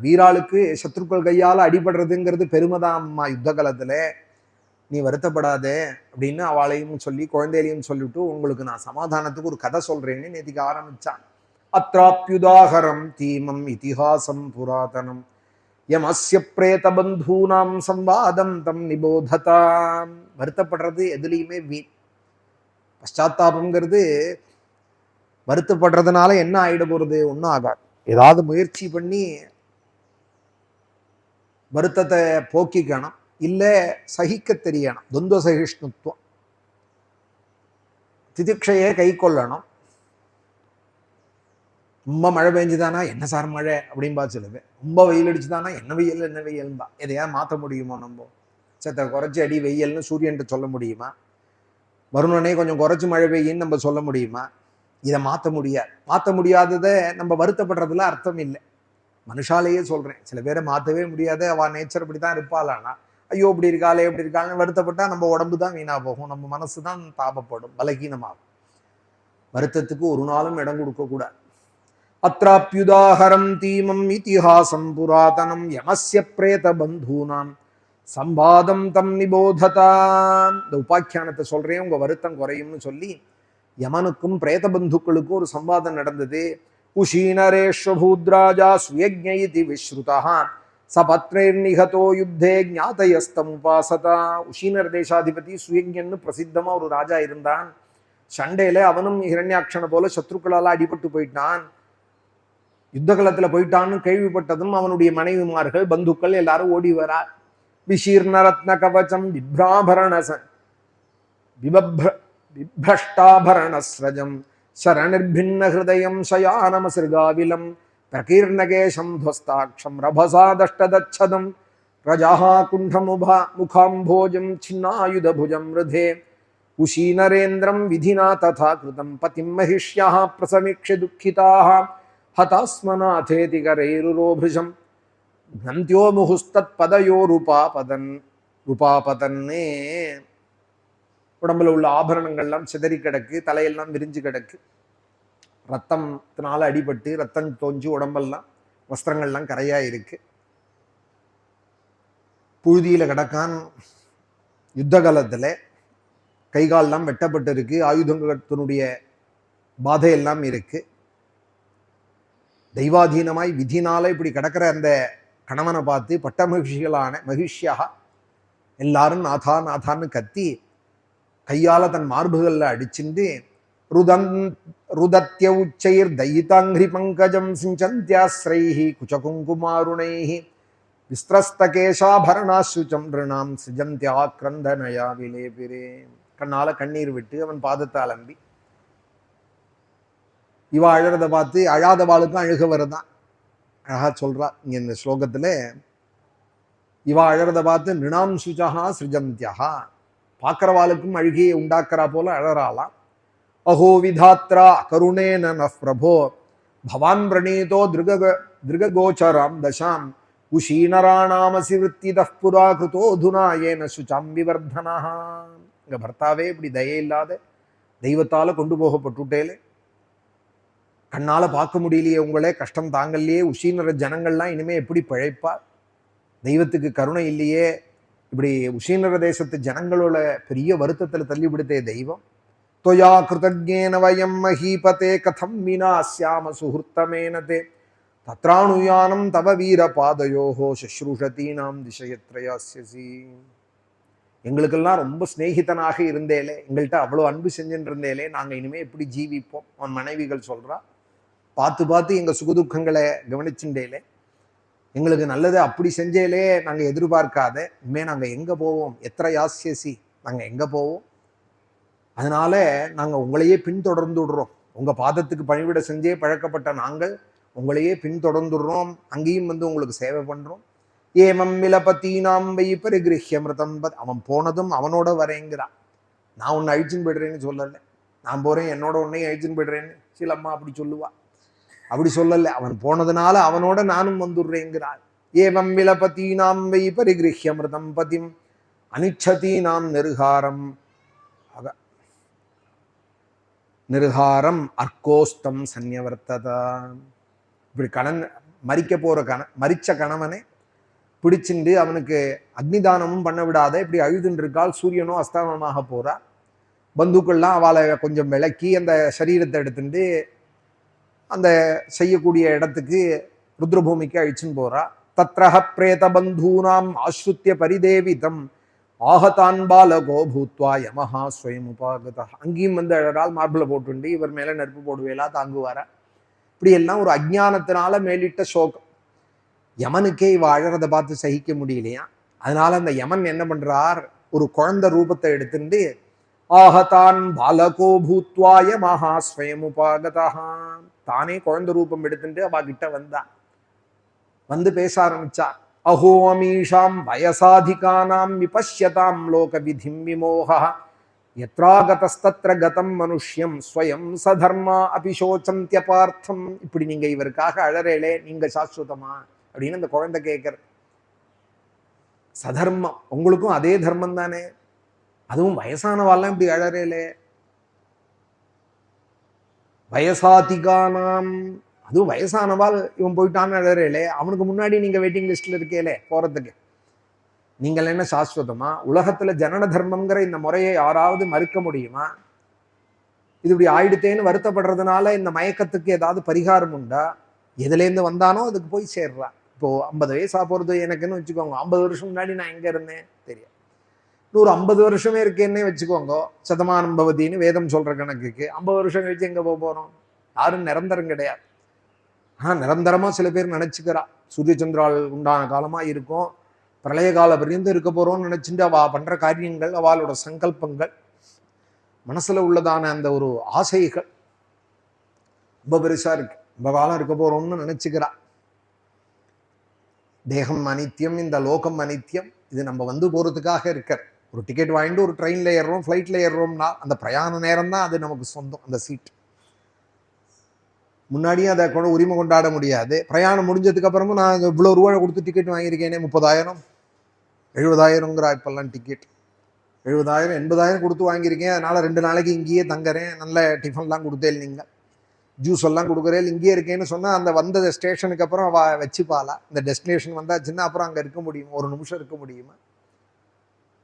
வீராளுக்கு சத்ருக்கள் கையால் அடிபடுறதுங்கிறது பெருமைதான் அம்மா யுத்த காலத்துல, நீ வருத்தப்படாதே அப்படின்னு அவளையும் சொல்லி குழந்தைகளையும் சொல்லிவிட்டு உங்களுக்கு நான் சமாதானத்துக்கு ஒரு கதை சொல்றேன்னு நேற்றுக்கு ஆரம்பிச்சான். அத்ராப்யுதாகரம் தீமம் இதிஹாசம் புராதனம் யமஸ்ய பிரேத பந்தூனாம் சம்வாதம் தம் நிபோததாம். வருத்தப்படுறது எதுலையுமே வீண். பశ్చాத்தாபம்ங்கிறது வருத்தப்படுறதுனால என்ன ஆயிட போறது? ஒன்றும் ஆகாது. ஏதாவது முயற்சி பண்ணி வருத்தத்தை போக்கிக்கணும், இல்லை சகிக்க தெரியணும். துவந்த சகிஷ்ணுத்துவம், திதிக்ஷையை கை கொள்ளணும். ரொம்ப மழை பெஞ்சுதானா என்ன சார் மழை அப்படின்பா சொல்லுவேன். ரொம்ப வெயில் அடிச்சுதானா என்ன வெயில் என்ன வெயில்பா. எதையாவது மாற்ற முடியுமோ? நம்ம சத்த குறைச்சி அடி வெயில்னு சூரியன்ட்டு சொல்ல முடியுமா? வருணனே கொஞ்சம் குறைச்சி மழை பெய்யின்னு நம்ம சொல்ல முடியுமா? இதை மாற்ற முடியாது. மாற்ற முடியாததை நம்ம வருத்தப்படுறதுல அர்த்தம் இல்லை. மனுஷாலேயே சொல்றேன், சில பேரை மாற்றவே முடியாது, அவள் நேச்சர் இப்படி தான் இருப்பாளானா, ஐயோ இப்படி இருக்காளே எப்படி இருக்காள்னு வருத்தப்பட்டா நம்ம உடம்பு தான் வீணா போகும், நம்ம மனசு தான் தாபப்படும், பலகீனமாகும். வருத்தத்துக்கு ஒரு நாளும் இடம் கொடுக்க கூடாது. அத்ராப்யுதாஹரம் தீமம் இதிஹாசம் புராதனம் யமஸ்ய பிரேத பந்தூனாம் சம்பாதம் தம் நிபோததாம். இந்த உபாக்கியானத்தை சொல்றேன், உங்க வருத்தம் குறையும்னு சொல்லி யமனுக்கும் பிரேத பந்துக்களுக்கும் ஒரு சம்வாதம் நடந்தது. உஷீனரேஷ்வபூத்ராஜா சுயஜ்ஞயிதி விஸ்ருதா சபத்ரேர் நிகதோ யுத்தே ஞாதயஸ்தம் உபாசதா. உஷீனர் தேசாதிபதி சுயஜ்ஞன்னு பிரசித்தமா ஒரு ராஜா இருந்தான். சண்டையில அவனும் ஹிரண்யாட்சனை போல சத்ருக்களால அடிபட்டு போயிட்டான், யுத்த காலத்துல போயிட்டான்னு கேள்விப்பட்டதும் அவனுடைய மனைவிமார்கள் பந்துக்கள் எல்லாரும் ஓடி வரா. விசீர்ண ரத்ன கவச்சம் விப்ரஷ்டாபரணஸ்ரஜம் சரணிர்பின்ன ஹிருதயம் சயானமசிருகாவிலம் பிரகீர்ணகேஷம் துவஸ்தாட்சம் ரபசாதஷ்டதச்சதம் ரஜாஹா குண்டமுகாம்போஜம் சின்னாயுதபுஜம் ருதே உஷீநரேந்திரம் விதினா ததா கிருதம் பதிம் மகிஷ்யாः பிரசமீக்ஷ்ய துக்கிதாः ஹதாஸ்மநாதேதி கரைருரோபிருஷம் நந்தியோ முகுஸ்தத் பதயோருபாபதன்னே. உடம்புல உள்ள ஆபரணங்கள்லாம் சிதறி கிடக்கு, தலையெல்லாம் விரிஞ்சு கிடக்கு, ரத்தத்தினால அடிபட்டு ரத்தம் தோஞ்சு உடம்பெல்லாம் வஸ்திரங்கள்லாம் கரையா இருக்கு. புழுதியில கிடக்கான். யுத்த காலத்துல கைகாலெல்லாம் வெட்டப்பட்டு இருக்கு, ஆயுதத்தினுடைய பாதையெல்லாம் இருக்கு. தெய்வாதீனமாய் விதினால இப்படி கிடக்கிற அந்த கணவனை பார்த்து பட்ட மகிழ்ச்சியா எல்லாரும் நாதா நாதான்னு கத்தி கையால தன் மார்புகள்ல அடிச்சுண்டு ருதத்ய உச்சைர் தயிதாங்கிரி பங்கஜம் சிஞ்சந்தியாஸ்ரைஹி குச்சகுங்குமாருணைஹி விஸ்திரஸ்தகேஷாபரணாசுச்சம் ரிணாம் சிஜந்தியா கிரந்தனயா விலேபிரே. கண்ணால கண்ணீர் விட்டு அவன் பாதத்தை அலம்பி, இவ அழறத பார்த்து அழாதவாளுக்கும் அழுக வருதான். அழகா சொல்றா இங்க இந்த ஸ்லோகத்துல. இவ அழறத பார்த்து நிணாம் சுஜகா சிருஜந்தியா, பார்க்கிறவாளுக்கும் அழுகியை உண்டாக்குறா போல அழறாளாம். அஹோ விதாத்ரா கருணேன நஃப் பிரபோ பவான் பிரணீதோ திருககோச்சராம் தசாம் உஷீனராணாமசி விற்த்திதஃ புரா கிருதோ துனா ஏன சுச்சாம் விவர்தனா. இங்க பர்த்தாவே இப்படி தயை இல்லாத தெய்வத்தால கொண்டு போகப்பட்டுட்டேலே, கண்ணால பார்க்க முடியலையே, உங்களே கஷ்டம் தாங்கலையே, உஷீனர ஜனங்கள்லாம் இனிமே எப்படி பிழைப்பார்? தெய்வத்துக்கு கருணை இல்லையே. இப்படி உஷீனர தேசத்து ஜனங்களோட பெரிய வருத்தத்துல தள்ளிவிடுத்தே தெய்வம். தொயா கிருதஜ்ஞேன வயம் மஹீபதே கதம் வினாஸ்யாம சுஹுர்த்தமேனதே தத்ராணுயானம் தவ வீர பாதயோஹோ சுஷ்ரூஷதீனாம் திசையத்ரயாஸ்யசி. எங்களுக்கெல்லாம் ரொம்ப சிநேகிதனாக இருந்தேலே, எங்கள்கிட்ட அவ்வளோ அன்பு செஞ்சுட்டு இருந்தேலே, நாங்கள் இனிமே எப்படி ஜீவிப்போம்? அவன் மனைவிகள் சொல்றா, பார்த்து பார்த்து எங்க சுகதுக்கங்களை கவனிச்சுட்டேலே, எங்களுக்கு நல்லது அப்படி செஞ்சேலே நாங்கள் எதிர்பார்க்காத, இனிமே நாங்கள் எங்க போவோம்? எத்தனை யாசியசி, நாங்கள் எங்க போவோம்? அதனால நாங்கள் உங்களையே பின்தொடர்ந்துடுறோம். உங்க பாதத்துக்கு பணிவிட செஞ்சே பழக்கப்பட்ட நாங்கள் உங்களையே பின்தொடர்ந்துடுறோம், அங்கேயும் வந்து உங்களுக்கு சேவை பண்றோம். ஏமம் மிலபத்தீனாம் வை பரிகிரஹ்யமிருதம். அவன் போனதும் அவனோட வரேங்கிறான். நான் உன்னை அழிச்சுன்னு போயிடுறேன்னு சொல்லலை, நான் போறேன் என்னோட உன்னையும் அழிச்சுன்னு போயிடுறேன்னு சில அம்மா அப்படி சொல்லுவா. அப்படி சொல்லலை, அவன் போனதுனால அவனோட நானும் வந்துடுறேங்கிறாள். ஏவம் விலபத்தீனாம் வை பரிகிரஹ்யமிருதம் பதிம் அனிச்சதீனாம் நிருகாரம் அர்க்கோஸ்தம் சன்யவர்த்ததா. இப்படி மரிச்ச கணவனை பிடிச்சிண்டு அவனுக்கு அக்னிதானமும் பண்ண விடாத இப்படி அழுதுன்னு இருக்காள். சூரியனும் அஸ்தமனமாக போறா. பந்துக்கள்லாம் அவளை கொஞ்சம் விளக்கி அந்த சரீரத்தை எடுத்துட்டு அந்த செய்யக்கூடிய இடத்துக்கு ருத்ரபூமிக்கு அழிச்சுன்னு போறா. தத்ரஹ பிரேத பந்தூனாம் ஆஸ்ருத்திய பரிதேவிதம் ஆஹதான் பாலகோ பூத்வா யமஹா ஸ்வயம் உபாகதா. அங்கேயும் வந்து அழகால் மார்பிள போட்டுண்டு இவர் மேல நெருப்பு போடுவேலா தாங்குவாரா. இப்படி எல்லாம் ஒரு அஜ்ஞானத்தினால மேலிட்ட சோகம். யமனுக்கே இவ அழறதை பார்த்து சகிக்க முடியலையா. அதனால அந்த யமன் என்ன பண்றார், ஒரு குழந்தை ரூபத்தை எடுத்துட்டு ஆஹதான் பாலகோ பூத்வா யமஹா ஸ்வயம் உபாகதா, தானே குழந்தை ரூபம் எடுத்துட்டு அவ கிட்ட வந்து பேச ஆரம்பிச்சா. அஹோ அமீஷாம் வயசாதிகானாம் விபஷ்யதாம் லோக விதிம் விமோகா யத்ராகதஸ்தத்ர கதம் மனுஷ்யம் ஸ்வயம் சதர்மா அபிஷோச்சந்திய பார்த்தம். இப்படி நீங்க இவருக்காக அழறேளே, நீங்க சாஸ்வதமா அப்படின்னு அந்த குழந்தை கேட்கிற. சதர்மம், உங்களுக்கும் அதே தர்மம் தானே, அதுவும் வயசானவாள்லாம் இப்படி அழறேளே. வயசாதிகானாம், அதுவும் வயசானவாள் இவன் போயிட்டான்னு அழறேளே, அவனுக்கு முன்னாடி நீங்க வெயிட்டிங் லிஸ்ட்ல இருக்கேலே போறதுக்கு. நீங்கள் என்ன சாஸ்வதமா? உலகத்துல ஜனன தர்மம்ங்கிற இந்த முறையை யாராவது மறுக்க முடியுமா? இது இப்படி ஆயிடுத்தேன்னு வருத்தப்படுறதுனால இந்த மயக்கத்துக்கு ஏதாவது பரிகாரம் உண்டா? எதுலேருந்து வந்தானோ அதுக்கு போய் சேர்றா. இப்போ 50 வயசா போறது எனக்குன்னு வச்சுக்கோங்க, 50 வருஷம் முன்னாடி நான் எங்க இருந்தேன் தெரியும். 150 வருஷமே இருக்கேன்னே வச்சுக்கோங்க, சதமானம் பவதின்னு வேதம் சொல்ற கணக்குக்கு 50 வருஷம் கழிச்சு எங்க போறோம்? யாரும் நிரந்தரம் கிடையாது. நிரந்தரமா சில பேர் நினைச்சுக்கிறா, சூரிய சந்திரால் உண்டான காலமா இருக்கும், பிரளய கால பரியந்தம் இருக்க போறோம்னு நினைச்சுட்டு அவ பண்ற காரியங்கள், அவளோட சங்கல்பங்கள், மனசுல உள்ளதான அந்த ஒரு ஆசைகள் ரொம்ப பெருசா இருக்கு. ரொம்ப காலம் இருக்க போறோம்னு நினைச்சுக்கிறா. தேகம் அனித்தியம், இந்த லோகம் அனித்தியம். இது நம்ம வந்து போறதுக்காக இருக்க. ஒரு டிக்கெட் வாங்கிட்டு ஒரு ட்ரெயின்ல ஏறுறோம், ஃப்ளைட்ல ஏறுறோம்னா அந்த பிரயாண நேரம் தான் அது நமக்கு சொந்தம். அந்த சீட் முன்னாடியே அதை கூட உரிமை கொண்டாட முடியாது. பிரயாணம் முடிஞ்சதுக்கு அப்புறமும் நான் இவ்வளவு ரூபாய் கொடுத்து டிக்கெட் வாங்கியிருக்கேனே, 30,000 70,000ங்கிற இப்பெல்லாம் டிக்கெட் 70,000 80,000 கொடுத்து வாங்கியிருக்கேன். அதனால 2 நாளைக்கு இங்கேயே தங்குறேன், நல்ல டிஃபன்லாம் கொடுத்தேன், நீங்க ஜூஸ் எல்லாம் கொடுக்குறேன், இங்கேயே இருக்கேன்னு சொன்னா அந்த வந்த ஸ்டேஷனுக்கு அப்புறம் அவ வச்சுப்பாளா? இந்த டெஸ்டினேஷன் வந்தாச்சுன்னா அப்புறம் அங்க இருக்க முடியும்? ஒரு நிமிஷம் இருக்க முடியுமா?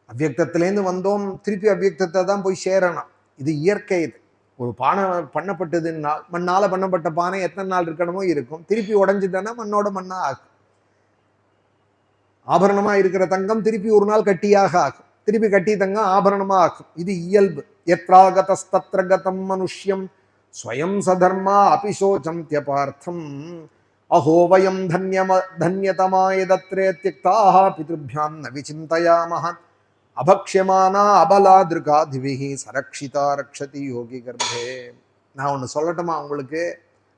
அவ்வியக்தத்திலேருந்து வந்தோம், திருப்பி அவ்வியக்தத்தை தான் போய் சேரணும். இது இயற்கை. இது ஒரு பானை பண்ணப்பட்டதுன்னா, மண்ணால பண்ணப்பட்ட பானை எத்தனை நாள் இருக்கணுமோ இருக்கும். திருப்பி உடஞ்சுதானா மண்ணோட மண்ணா ஆகும். ஆபரணமா இருக்கிற தங்கம் திருப்பி ஒரு நாள் கட்டியாக ஆகும், திருப்பி கட்டி தங்கம் ஆபரணமா ஆகும். இது இயல்பு. எத்ராகதஸ்தத்ரகதம் மனுஷ்யம் ஸ்வயம் சதர்மா அபிசோச்சம் தியபார்த்தம் அஹோ வயம் தன்யதமாய தியக்தாஹ பித்ருப்யாம் ந விசிந்தயாமஹ அபக்ஷ்யமானா அபலாதிருகா திவிஹி சரக்ஷிதா ரக்ஷதி யோகி கர்ப்பே. நான் ஒன்று சொல்லட்டுமா உங்களுக்கு?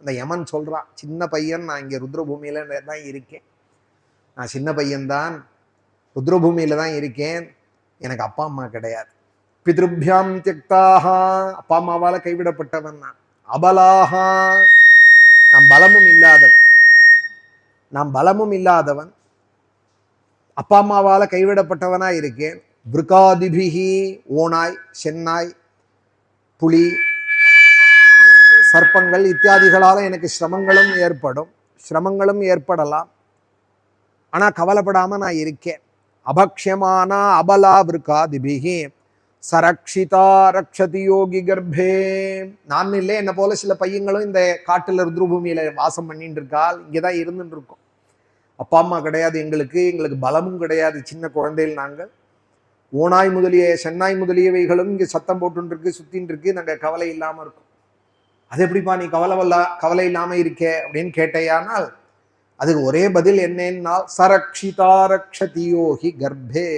அந்த யமன் சொல்றான், சின்ன பையன், நான் இங்கே ருத்ரபூமியில தான் இருக்கேன், நான் சின்ன பையன்தான், ருத்ரபூமியில தான் இருக்கேன், எனக்கு அப்பா அம்மா கிடையாது. பித்ருப்யாம் தியக்தாஹா, அப்பா அம்மாவால கைவிடப்பட்டவன் நான். அபலாஹா, நான் பலமும் இல்லாதவன், நான் பலமும் இல்லாதவன், அப்பா அம்மாவால கைவிடப்பட்டவனா இருக்கேன். விருகாதிபிகி, ஓனாய், சென்னாய், புலி, சர்ப்பங்கள் இத்தியாதிகளால எனக்கு சிரமங்களும் ஏற்படும், சிரமங்களும் ஏற்படலாம். ஆனா கவலைப்படாம நான் இருக்கேன். அபக்ஷ்யமானா அபலா விருகாதிபிகி சரக்ஷிதா ரக்ஷதி யோகி கர்ப்பே. நான் இல்லை, என்ன போல சில பையங்களும் இந்த காட்டுல ருத்ரபூமியில வாசம் பண்ணிட்டு இருக்கால், இங்கேதான் இருந்துட்டு இருக்கோம். அப்பா அம்மா கிடையாது எங்களுக்கு, எங்களுக்கு பலமும் கிடையாது, சின்ன குழந்தைகள் நாங்கள். ஓனாய் முதலிய சென்னாய் முதலியவைகளும் இங்கே சத்தம் போட்டு இருக்கு, சுத்தின்னு இருக்கு, நாங்க கவலை இல்லாம இருக்கும். அது எப்படிப்பா நீ கவலை இல்லாம இருக்கே அப்படின்னு கேட்டையானால் அதுக்கு ஒரே பதில் என்னன்னா, சரக்ஷிதா ரக்ஷதி யோகி கர்ப்பே.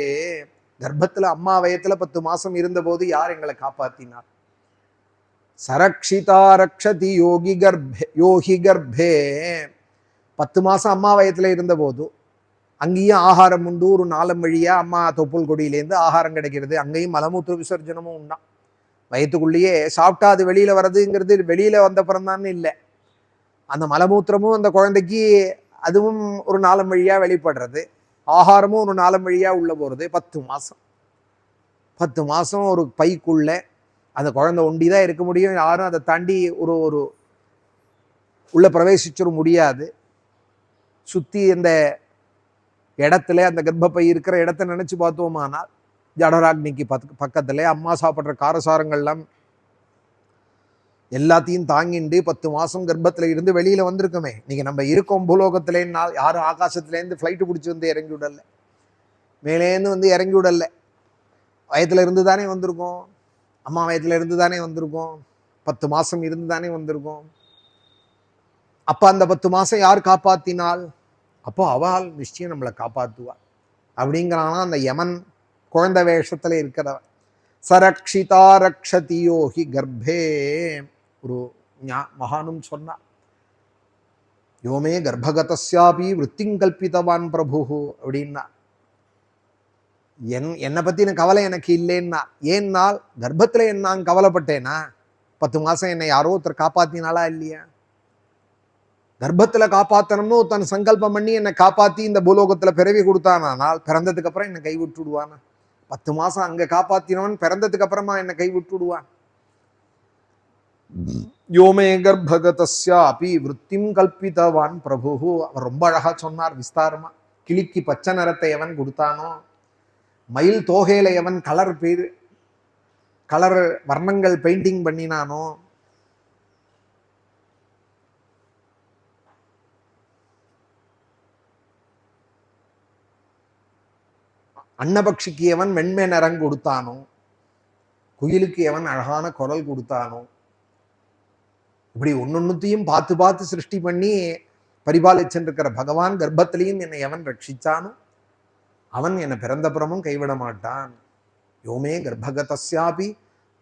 கர்ப்பத்துல அம்மா வயத்துல 10 மாசம் இருந்த போது யார் எங்களை காப்பாத்தினார்? சரக்ஷிதா ரக்ஷதி யோகி கர்ப்பே, யோகி கர்ப்பே. 10 மாசம் அம்மா வயத்துல இருந்த போது அங்கேயும் ஆகாரம் உண்டு, ஒரு 4 வழியா அம்மா தொப்புள் கொடியிலேருந்து ஆகாரம் கிடைக்கிறது, அங்கேயும் மலமூத்திர விசர்ஜனமும் உண்டா. வயிற்றுக்குள்ளேயே சாப்பிட்டா அது வெளியில வர்றதுங்கிறது வெளியில வந்த பிறந்தான்னு இல்லை, அந்த மலமூத்திரமும் அந்த குழந்தைக்கு அதுவும் ஒரு 4 வழியா வெளிப்படுறது, ஆகாரமும் ஒரு 4 வழியா உள்ள போறது. 10 மாசம் ஒரு பைக்குள்ள அந்த குழந்தை ஒண்டிதான் இருக்க முடியும், யாரும் அதை தாண்டி ஒரு ஒரு உள்ள பிரவேசிச்சிட முடியாது. சுத்தி இந்த இடத்துல அந்த கர்ப்பப்பை இருக்கிற இடத்த நினைச்சு பார்த்தோமானால் ஜடராக்னிக்கு பக்கத்துல அம்மா சாப்பிட்ற காரசாரங்கள்லாம் எல்லாத்தையும் தாங்கிண்டு 10 மாசம் கர்ப்பத்துல இருந்து வெளியில வந்திருக்கோமே. இன்னைக்கு நம்ம இருக்கோம் பூலோகத்திலேன்னா யாரும் ஆகாசத்துலேருந்து ஃப்ளைட்டு பிடிச்சி வந்து இறங்கி விடல, மேலேருந்து வந்து இறங்கி விடல, வயத்துல இருந்து தானே வந்திருக்கோம், அம்மா வயத்துல இருந்து தானே வந்திருக்கோம், 10 மாசம் இருந்து தானே வந்திருக்கோம். அப்ப அந்த 10 மாசம் யார் காப்பாத்தினால்? அப்போ அவள் நிச்சயம் நம்மளை காப்பாற்றுவாள் அப்படிங்கிறானா அந்த யமன் குழந்தை வேஷத்துல இருக்கிறவன். சரக்ஷிதா ரக்ஷதி யோகி கர்ப்பே. ஒரு மகானும் சொன்னா, யோமே கர்ப்பகதஸ்யாபி விருத்திங்கல்பித்தவான் பிரபு அப்படின்னா, என்னை பத்தின கவலை எனக்கு இல்லைன்னா. ஏன்னால் கர்ப்பத்துல நான் கவலைப்பட்டேனா? 10 மாசம் என்னை யாரோ ஒருத்தர் காப்பாத்தினாலா இல்லையா? கர்ப்பத்துல காப்பாத்தணும்னு தன் சங்கல்பம் பண்ணி என்னை காப்பாத்தி இந்த பூலோகத்துல பிறவி கொடுத்தானால் பிறந்ததுக்கு அப்புறம் என்னை கை விட்டுடுவானா? 10 மாசம் அங்க காப்பாத்தினவன் பிறந்ததுக்கு அப்புறமா என்னை கை விட்டுடுவான்? யோமே கர்ப்பகதஸ்யாபி விருத்திம் கல்பித்தவான் பிரபு. அவர் ரொம்ப அழகா சொன்னார் விஸ்தாரமா. கிளிக்கு பச்சை நிறத்தை எவன் கொடுத்தானோ, மயில் தோகையில எவன் கலர் வர்ணங்கள் பெயிண்டிங் பண்ணினானோ, அன்னபக்ஷிக்கு எவன் வெண்மை நிறம் கொடுத்தானோ, குயிலுக்கு எவன் அழகான குரல் கொடுத்தானோ, இப்படி ஒன்னொன்னுத்தையும் பார்த்து பார்த்து சிருஷ்டி பண்ணி பரிபாலிச்சுருக்கிற பகவான் கர்ப்பத்திலையும் என்னை எவன் ரட்சிச்சானோ அவன் என்னை பிறந்தப்புறமும் கைவிட மாட்டான். யோமே கர்ப்பகதஸ்யாபி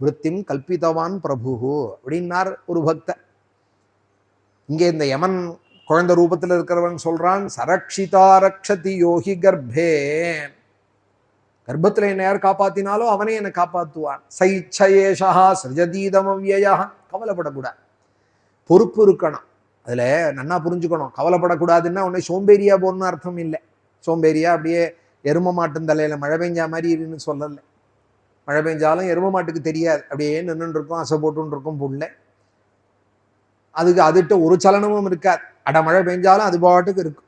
விருத்திம் கல்பித்தவான் பிரபு அப்படின்னார் ஒரு பக்தர். இங்கே இந்த யமன் குழந்தை ரூபத்தில் இருக்கிறவன் சொல்றான், சரக்ஷிதா ரக்ஷதி யோகி கர்ப்பே, கர்ப்பத்தில் என்னை யார் காப்பாத்தினாலோ அவனே என்னை காப்பாற்றுவான். சைச்சயேஷா சிருஜதீதம் அவ்யயா, கவலைப்படக்கூடாது, பொறுப்பு இருக்கணும். அதுல நன்னா புரிஞ்சுக்கணும், கவலைப்படக்கூடாதுன்னா உன்னை சோம்பேறியா போகணும்னு அர்த்தம் இல்லை. சோம்பேறியா அப்படியே எரும மாட்டும் தலையில மழை பெஞ்சா மாதிரி இருன்னு சொல்லலை. மழை பெஞ்சாலும் எரும மாட்டுக்கு தெரியாது, அப்படியே நின்றுட்டு இருக்கும், அசை போட்டுன்னு இருக்கும் புல்ல, அதுக்கு அதுகிட்ட ஒரு சலனமும் இருக்காது. அட மழை பெஞ்சாலும் அது பாட்டுக்கு இருக்கும்.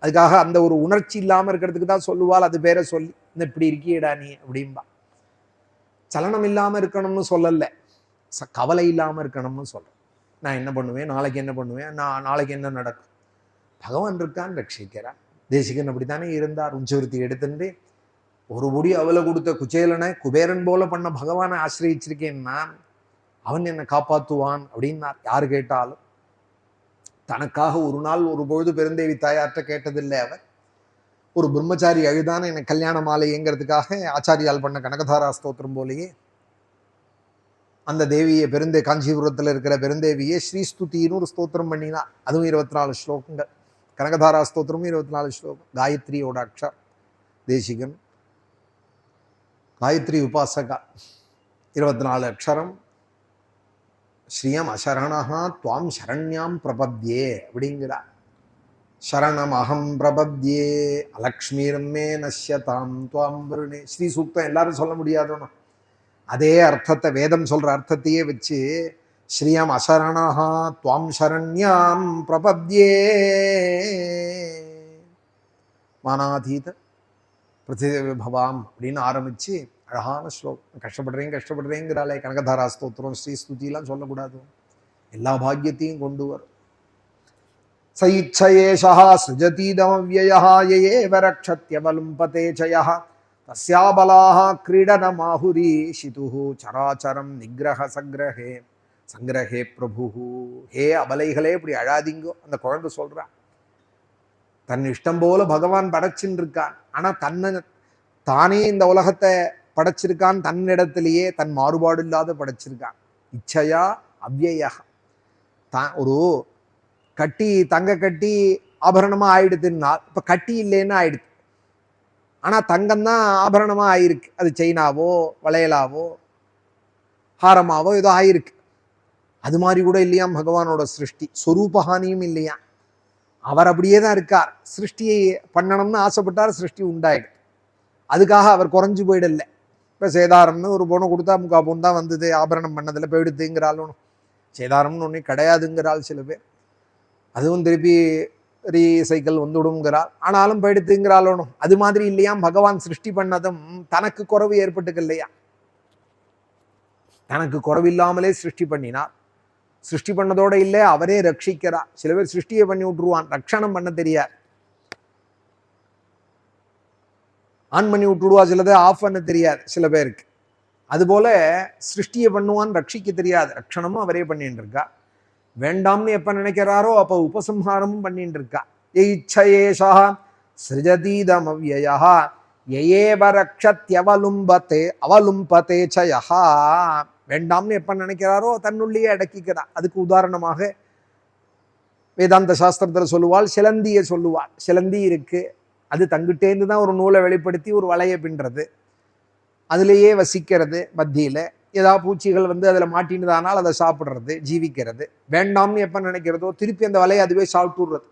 அதுக்காக அந்த ஒரு உணர்ச்சி இல்லாமல் இருக்கிறதுக்கு தான் சொல்லுவாள், அது பேரை சொல்லி இந்த இப்படி இருக்கியடா நீ அப்படின்பா. சலனம் இல்லாமல் இருக்கணும்னு சொல்லலை, கவலை இல்லாமல் இருக்கணும்னு சொல்றேன். நான் என்ன பண்ணுவேன், நாளைக்கு என்ன பண்ணுவேன், நாளைக்கு என்ன நடக்கும், பகவான் இருக்கான்னு ரட்சிக்கிறான். தேசிகன் அப்படித்தானே இருந்தார். உஞ்சவருத்தி எடுத்துட்டு ஒரு முடி அவளை கொடுத்த குச்சேலனை குபேரன் போல பண்ண பகவானை ஆசிரியிச்சிருக்கேன்னா அவன் என்னை காப்பாற்றுவான் அப்படின்னார். யாரு கேட்டாலும் தனக்காக ஒரு நாள் ஒரு பொழுது பெருந்தேவி தாயார்கிட்ட கேட்டதில்லை. அவர் ஒரு பிரம்மச்சாரி அழுதான என்னை கல்யாண மாலைங்கிறதுக்காக ஆச்சாரியால் பண்ண கனகதாரா ஸ்தோத்திரம் போலேயே அந்த தேவியை காஞ்சிபுரத்தில் இருக்கிற பெருந்தேவியை ஸ்ரீஸ்துதின்னு ஒரு ஸ்தோத்திரம் பண்ணினா. அதுவும் 24 ஸ்லோகங்கள். கனகதாரா ஸ்தோத்திரமும் 24 ஸ்லோகம். காயத்ரியோட அக்ஷர் தேசிகன், காயத்ரி உபாசகா, 24 அக்ஷரம். ஸ்ரீயம் அசரணா துவாம் சரண்யாம் பிரபத்யே அப்படிங்கிறார். சரணம் அகம் பிரபத்யே அலக்ஷ்மீரம்மே நஷ்யதாம் துவாம் வருணே. ஸ்ரீ சூக்தம் எல்லாரும் சொல்ல முடியாதோனா அதே அர்த்தத்தை வேதம் சொல்ற அர்த்தத்தையே வச்சு ஸ்ரீயம் அசரணா துவாம் சரண்யாம் பிரபத்யே மானாதீத பிரதிபவாம் அப்படின்னு ஆரம்பிச்சு அழகான ஸ்லோகம். கஷ்டப்படுறேங்கிறாளே கனகதாரா ஸ்தோத்திரம் ஸ்ரீஸ்துதிலாம் சொல்லக்கூடாது, எல்லா பாக்கியத்தையும் கொண்டு வரும். சைச்சயேஷா சுஜதீதமவ்யயா யயேவ ரக்ஷத்யவலும்பதே சயः தஸ்யாபலாஹ கிரீடனமாஹுரி சிதுஹு சராச்சரம் நிகிரஹ சங்கிரஹே பிரபுஹு. ஹே அபலைகளே இப்படி அழாதீங்கோ. அந்த குழந்தை சொல்றா, தன் இஷ்டம் போல பகவான் படைச்சுன்னு இருக்கான். ஆனா தானே இந்த உலகத்தை படைச்சிருக்கான், தன்னிடத்திலேயே தன் மாறுபாடு இல்லாத படைச்சிருக்கான். இச்சையா அவ்யயா. ஒரு கட்டி தங்க கட்டி ஆபரணமா ஆயிடுதுன்னா இப்ப கட்டி இல்லைன்னு ஆயிடுது. ஆனா தங்கம்தான் ஆபரணமா ஆயிருக்கு. அது செயினாவோ வளையலாவோ ஹாரமாவோ ஏதோ ஆயிருக்கு. அது மாதிரி கூட இல்லையாம் பகவானோட சிருஷ்டி. சொரூபஹானியும் இல்லையா, அவர் அப்படியே தான் இருக்கார். சிருஷ்டியை பண்ணணும்னு ஆசைப்பட்டார், சிருஷ்டி உண்டாயிடுது. அதுக்காக அவர் குறைஞ்சு போயிடல. இப்போ சேதாரம்னு ஒரு பொண்ணு கொடுத்தா 3/4 பவுன் தான் வந்தது, ஆபரணம் பண்ணதில் போயிடுதுங்கிறாலும் சேதாரம்னு ஒன்று கிடையாதுங்கிறாள் சில பேர். அதுவும் திருப்பி ரீசைக்கிள் வந்துடுங்கிறாள், ஆனாலும் போயிடுத்துங்கிறாலும். அது மாதிரி இல்லையாம் பகவான் சிருஷ்டி பண்ணதும் தனக்கு குறைவு ஏற்பட்டுக்கு இல்லையா, தனக்கு குறைவில்லாமலே சிருஷ்டி பண்ணினார். சிருஷ்டி பண்ணதோட இல்லை, அவரே ரட்சிக்கிறார். சில பேர் சிருஷ்டியை பண்ணி விட்டுருவான், ரட்சணம் பண்ண தெரியாது. ஆன் பண்ணி விட்டுடுவா, சிலதை ஆஃப் பண்ண தெரியாது சில பேருக்கு. அதுபோல சிருஷ்டியை பண்ணுவான், ரட்சிக்க தெரியாது. ரட்சணமும் அவரே பண்ணிட்டு இருக்கா. வேண்டாம்னு எப்ப நினைக்கிறாரோ அப்ப உபசம்ஹாரமும் பண்ணிட்டு இருக்கா. இச்சயேஷா சிருஜதீதமவ்யயா யயேவ ரக்ஷத்யவலும்பதே சயஹ. வேண்டாம்னு எப்ப நினைக்கிறாரோ தன்னுள்ளேயே அடக்கிக்கிறார். அதுக்கு உதாரணமாக வேதாந்த சாஸ்திரத்தில் சொல்லுவாள், சிலந்தியை சொல்லுவாள். சிலந்தி இருக்கு, அது தங்கிட்டேந்து தான் ஒரு நூலை வெளிப்படுத்தி ஒரு வலையை பின்றது, அதுலேயே வசிக்கிறது. மத்தியில் ஏதாவது பூச்சிகள் வந்து அதில் மாட்டினதானால் அதை சாப்பிட்றது, ஜீவிக்கிறது. வேண்டாம்னு எப்போ நினைக்கிறதோ திருப்பி அந்த வலையை அதுவே சாப்பிட்டுடுறது,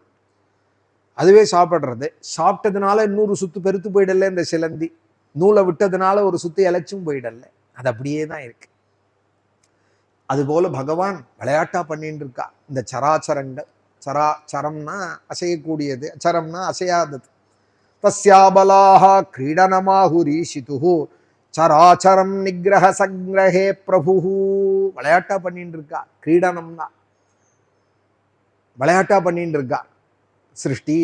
அதுவே சாப்பிட்றது. சாப்பிட்டதுனால இன்னொரு சுத்து பெருத்து போயிடல இந்த சிலந்தி, நூலை விட்டதுனால ஒரு சுத்து இலைச்சும் போயிடல. அது அப்படியே தான் இருக்கு. அதுபோல பகவான் விளையாட்டா பண்ணிட்டு இருக்கா. இந்த சராச்சரங்கள், சரம்னா அசையக்கூடியது, அச்சரம்னா அசையாதது. தஸ்யாபலாஹ கிரீடனமாஹுரி சிதுஹு சராச்சரம் நிகிரஹ சங்கிரஹே பிரபுஹு. விளையாட்டா பண்ணிட்டு இருக்கா. கிரீடனம்னா விளையாட்டா பண்ணிட்டு இருக்கா. சிருஷ்டி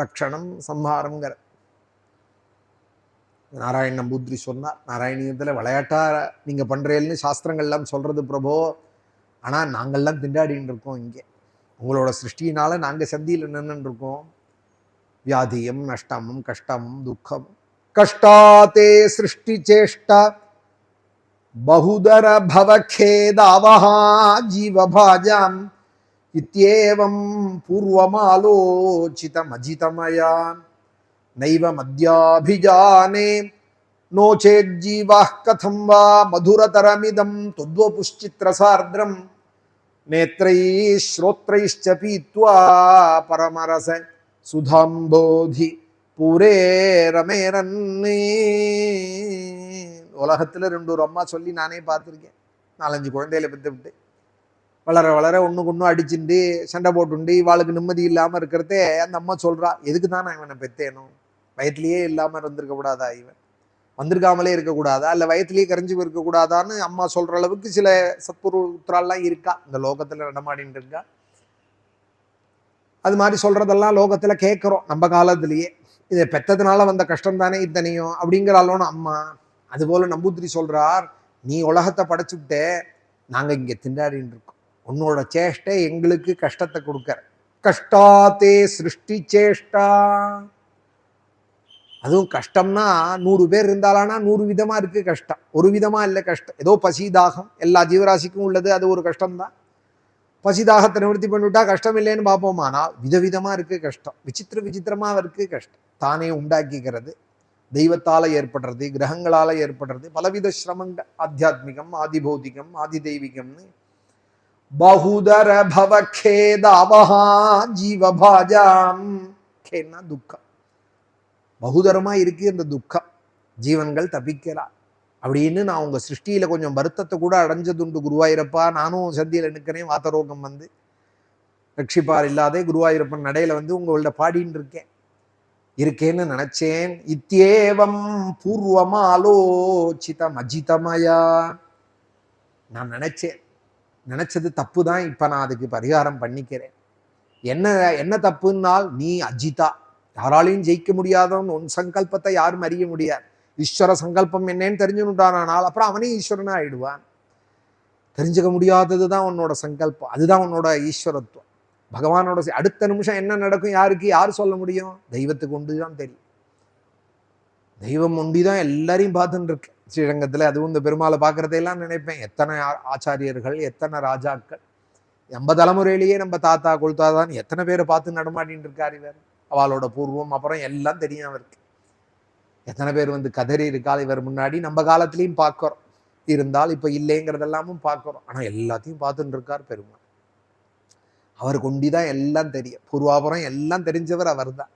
ரக்ஷணம் சம்ஹாரங்கிற நாராயண நம்பூதிரி சொன்னார், நாராயணியத்தில் விளையாட்டா நீங்க பண்றேன்னு சாஸ்திரங்கள்லாம் சொல்றது பிரபோ, ஆனா நாங்கள்லாம் திண்டாடின்னு இருக்கோம். இங்கே உங்களோட சிருஷ்டியினால நாங்க சந்தியில் நின்று இருக்கோம். வியாதியும் நஷ்டமும் கஷ்டமும் துக்கம் கஷ்டாத்தே சிருஷ்டி சேஷ்டா பகுதர பவகேதாவஹா ஜீவபாஜாம் இத்யேவம் பூர்வமாலோசிதமஜிதமயா நைவ மத்யாபிஜானே நோ சேஜ்ஜீவாः கதம் வா மதுரதரமிதம் துத்வபுஷ்சித்ரசார்த்ரம் நேத்ரைः ஸ்ரோத்ரைश्च பீத்வா பரமரச சுதாம்போதி பூரே ரமேரன்னே. உலகத்துல 2 அம்மா சொல்லி நானே பார்த்துருக்கேன். 4-5 குழந்தைகளை பெற்றுவிட்டு வளர வளர ஒண்ணுக்கு ஒன்றும் அடிச்சுட்டு சண்டை போட்டுண்டு இவாளுக்கு நிம்மதி இல்லாம இருக்கிறதே அந்த அம்மா சொல்றா, எதுக்கு தான் நான் இவனை பெத்தேனும், வயத்திலேயே இல்லாம இருந்திருக்க கூடாதா, இவன் வந்திருக்காமலே இருக்கக்கூடாதா, இல்ல வயத்திலேயே கரைஞ்சு இருக்கக்கூடாதான்னு அம்மா சொல்ற அளவுக்கு சில சத்புருத்ராலாம் இருக்கா இந்த லோகத்துல நடமாடின்னு இருக்கா. அது மாதிரி சொல்றதெல்லாம் லோகத்துல கேட்கிறோம் நம்ம காலத்திலேயே. இதை பெத்ததுனால வந்த கஷ்டம் தானே இத்தனையும் அப்படிங்கிறாளோன்னு அம்மா. அதுபோல நம்பூதிரி சொல்றார், நீ உலகத்தை படைச்சுட்டே, நாங்க இங்க திண்டாடின்னு இருக்கோம், உன்னோட சேஷ்டை எங்களுக்கு கஷ்டத்தை கொடுக்கற. கஷ்டாத்தே சிருஷ்டி சேஷ்டா. அதுவும் கஷ்டம்னா 100 பேர் இருந்தாலானா 100 விதமா இருக்கு கஷ்டம், ஒரு விதமா இல்லை கஷ்டம். ஏதோ பசி தாகம் எல்லா ஜீவராசிக்கும் உள்ளது, அது ஒரு கஷ்டம்தான். பசி தாகத்தை நிவர்த்தி பண்ணிவிட்டா கஷ்டம் இல்லைன்னு பார்ப்போம், ஆனால் விதவிதமா இருக்கு கஷ்டம், விசித்திரமா இருக்கு கஷ்டம். தானே உண்டாக்கிக்கிறது, தெய்வத்தால ஏற்படுறது, கிரகங்களால ஏற்படுறது, பலவித சிரமங்கள், ஆத்தியாத்மிகம் ஆதிபௌதிகம் ஆதி தெய்வீகம்னு. பகுதர பவகேதாவஹா ஜீவபாஜாம். கேன்னா துக்கம், பகுதரமா இருக்கு அந்த துக்கம், ஜீவன்கள் தப்பிக்கிறா அப்படின்னு. நான் உங்க சிருஷ்டியில கொஞ்சம் வருத்தத்தை கூட அடைஞ்சதுண்டு குருவாயூரப்பா. நானும் சந்தியில நிற்கிறேன், வாத்தரோகம் வந்து ரட்சிப்பார் இல்லாதே குருவாயூரப்பன் நடையில வந்து உங்கள்ட்ட பாடின்னு இருக்கேன்னு நினைச்சேன். இத்யேவம் பூர்வமாலோசிதம் அஜிதமயா. நான் நினைச்சது தப்பு தான், இப்ப நான் அதுக்கு பரிகாரம் பண்ணிக்கிறேன். என்ன தப்புன்னால், நீ அஜிதா, யாராலையும் ஜெயிக்க முடியாதவன், உன் சங்கல்பத்தை யாரும் அறிய முடியாது. ஈஸ்வர சங்கல்பம் என்னன்னு தெரிஞ்சுட்டானால் அப்புறம் அவனே ஈஸ்வரனா ஆயிடுவான். தெரிஞ்சுக்க முடியாததுதான் உன்னோட சங்கல்பம், அதுதான் உன்னோட ஈஸ்வரத்துவம். பகவானோட அடுத்த நிமிஷம் என்ன நடக்கும் யார் சொல்ல முடியும்? தெய்வத்துக்கு ஒன்றுதான் தெரியும். தெய்வம் ஒண்டிதான் எல்லாரையும் பார்த்துட்டு இருக்கு ஸ்ரீரங்கத்துல. அதுவும் இந்த பெருமாளை பார்க்கறதையெல்லாம் நினைப்பேன், எத்தனை ஆச்சாரியர்கள், எத்தனை ராஜாக்கள், நம்ம தலைமுறையிலேயே நம்ம தாத்தா கொள்தாதான் எத்தனை பேரை பார்த்து நடமாடின்னு இருக்காரு இவர். அவளோட பூர்வம் அப்புறம் எல்லாம் தெரியும் அவருக்கு. எத்தனை பேர் வந்து கதறி இருக்காள் இவர் முன்னாடி. நம்ம காலத்திலையும் பார்க்கிறோம், இருந்தால் இப்ப இல்லைங்கிறதெல்லாமும் பார்க்கிறோம். ஆனா எல்லாத்தையும் பார்த்துட்டு இருக்கார் பெருமாள். அவருக்கு ஒண்டிதான் எல்லாம் தெரியும், பூர்வாபுரம் எல்லாம் தெரிஞ்சவர் அவர் தான்.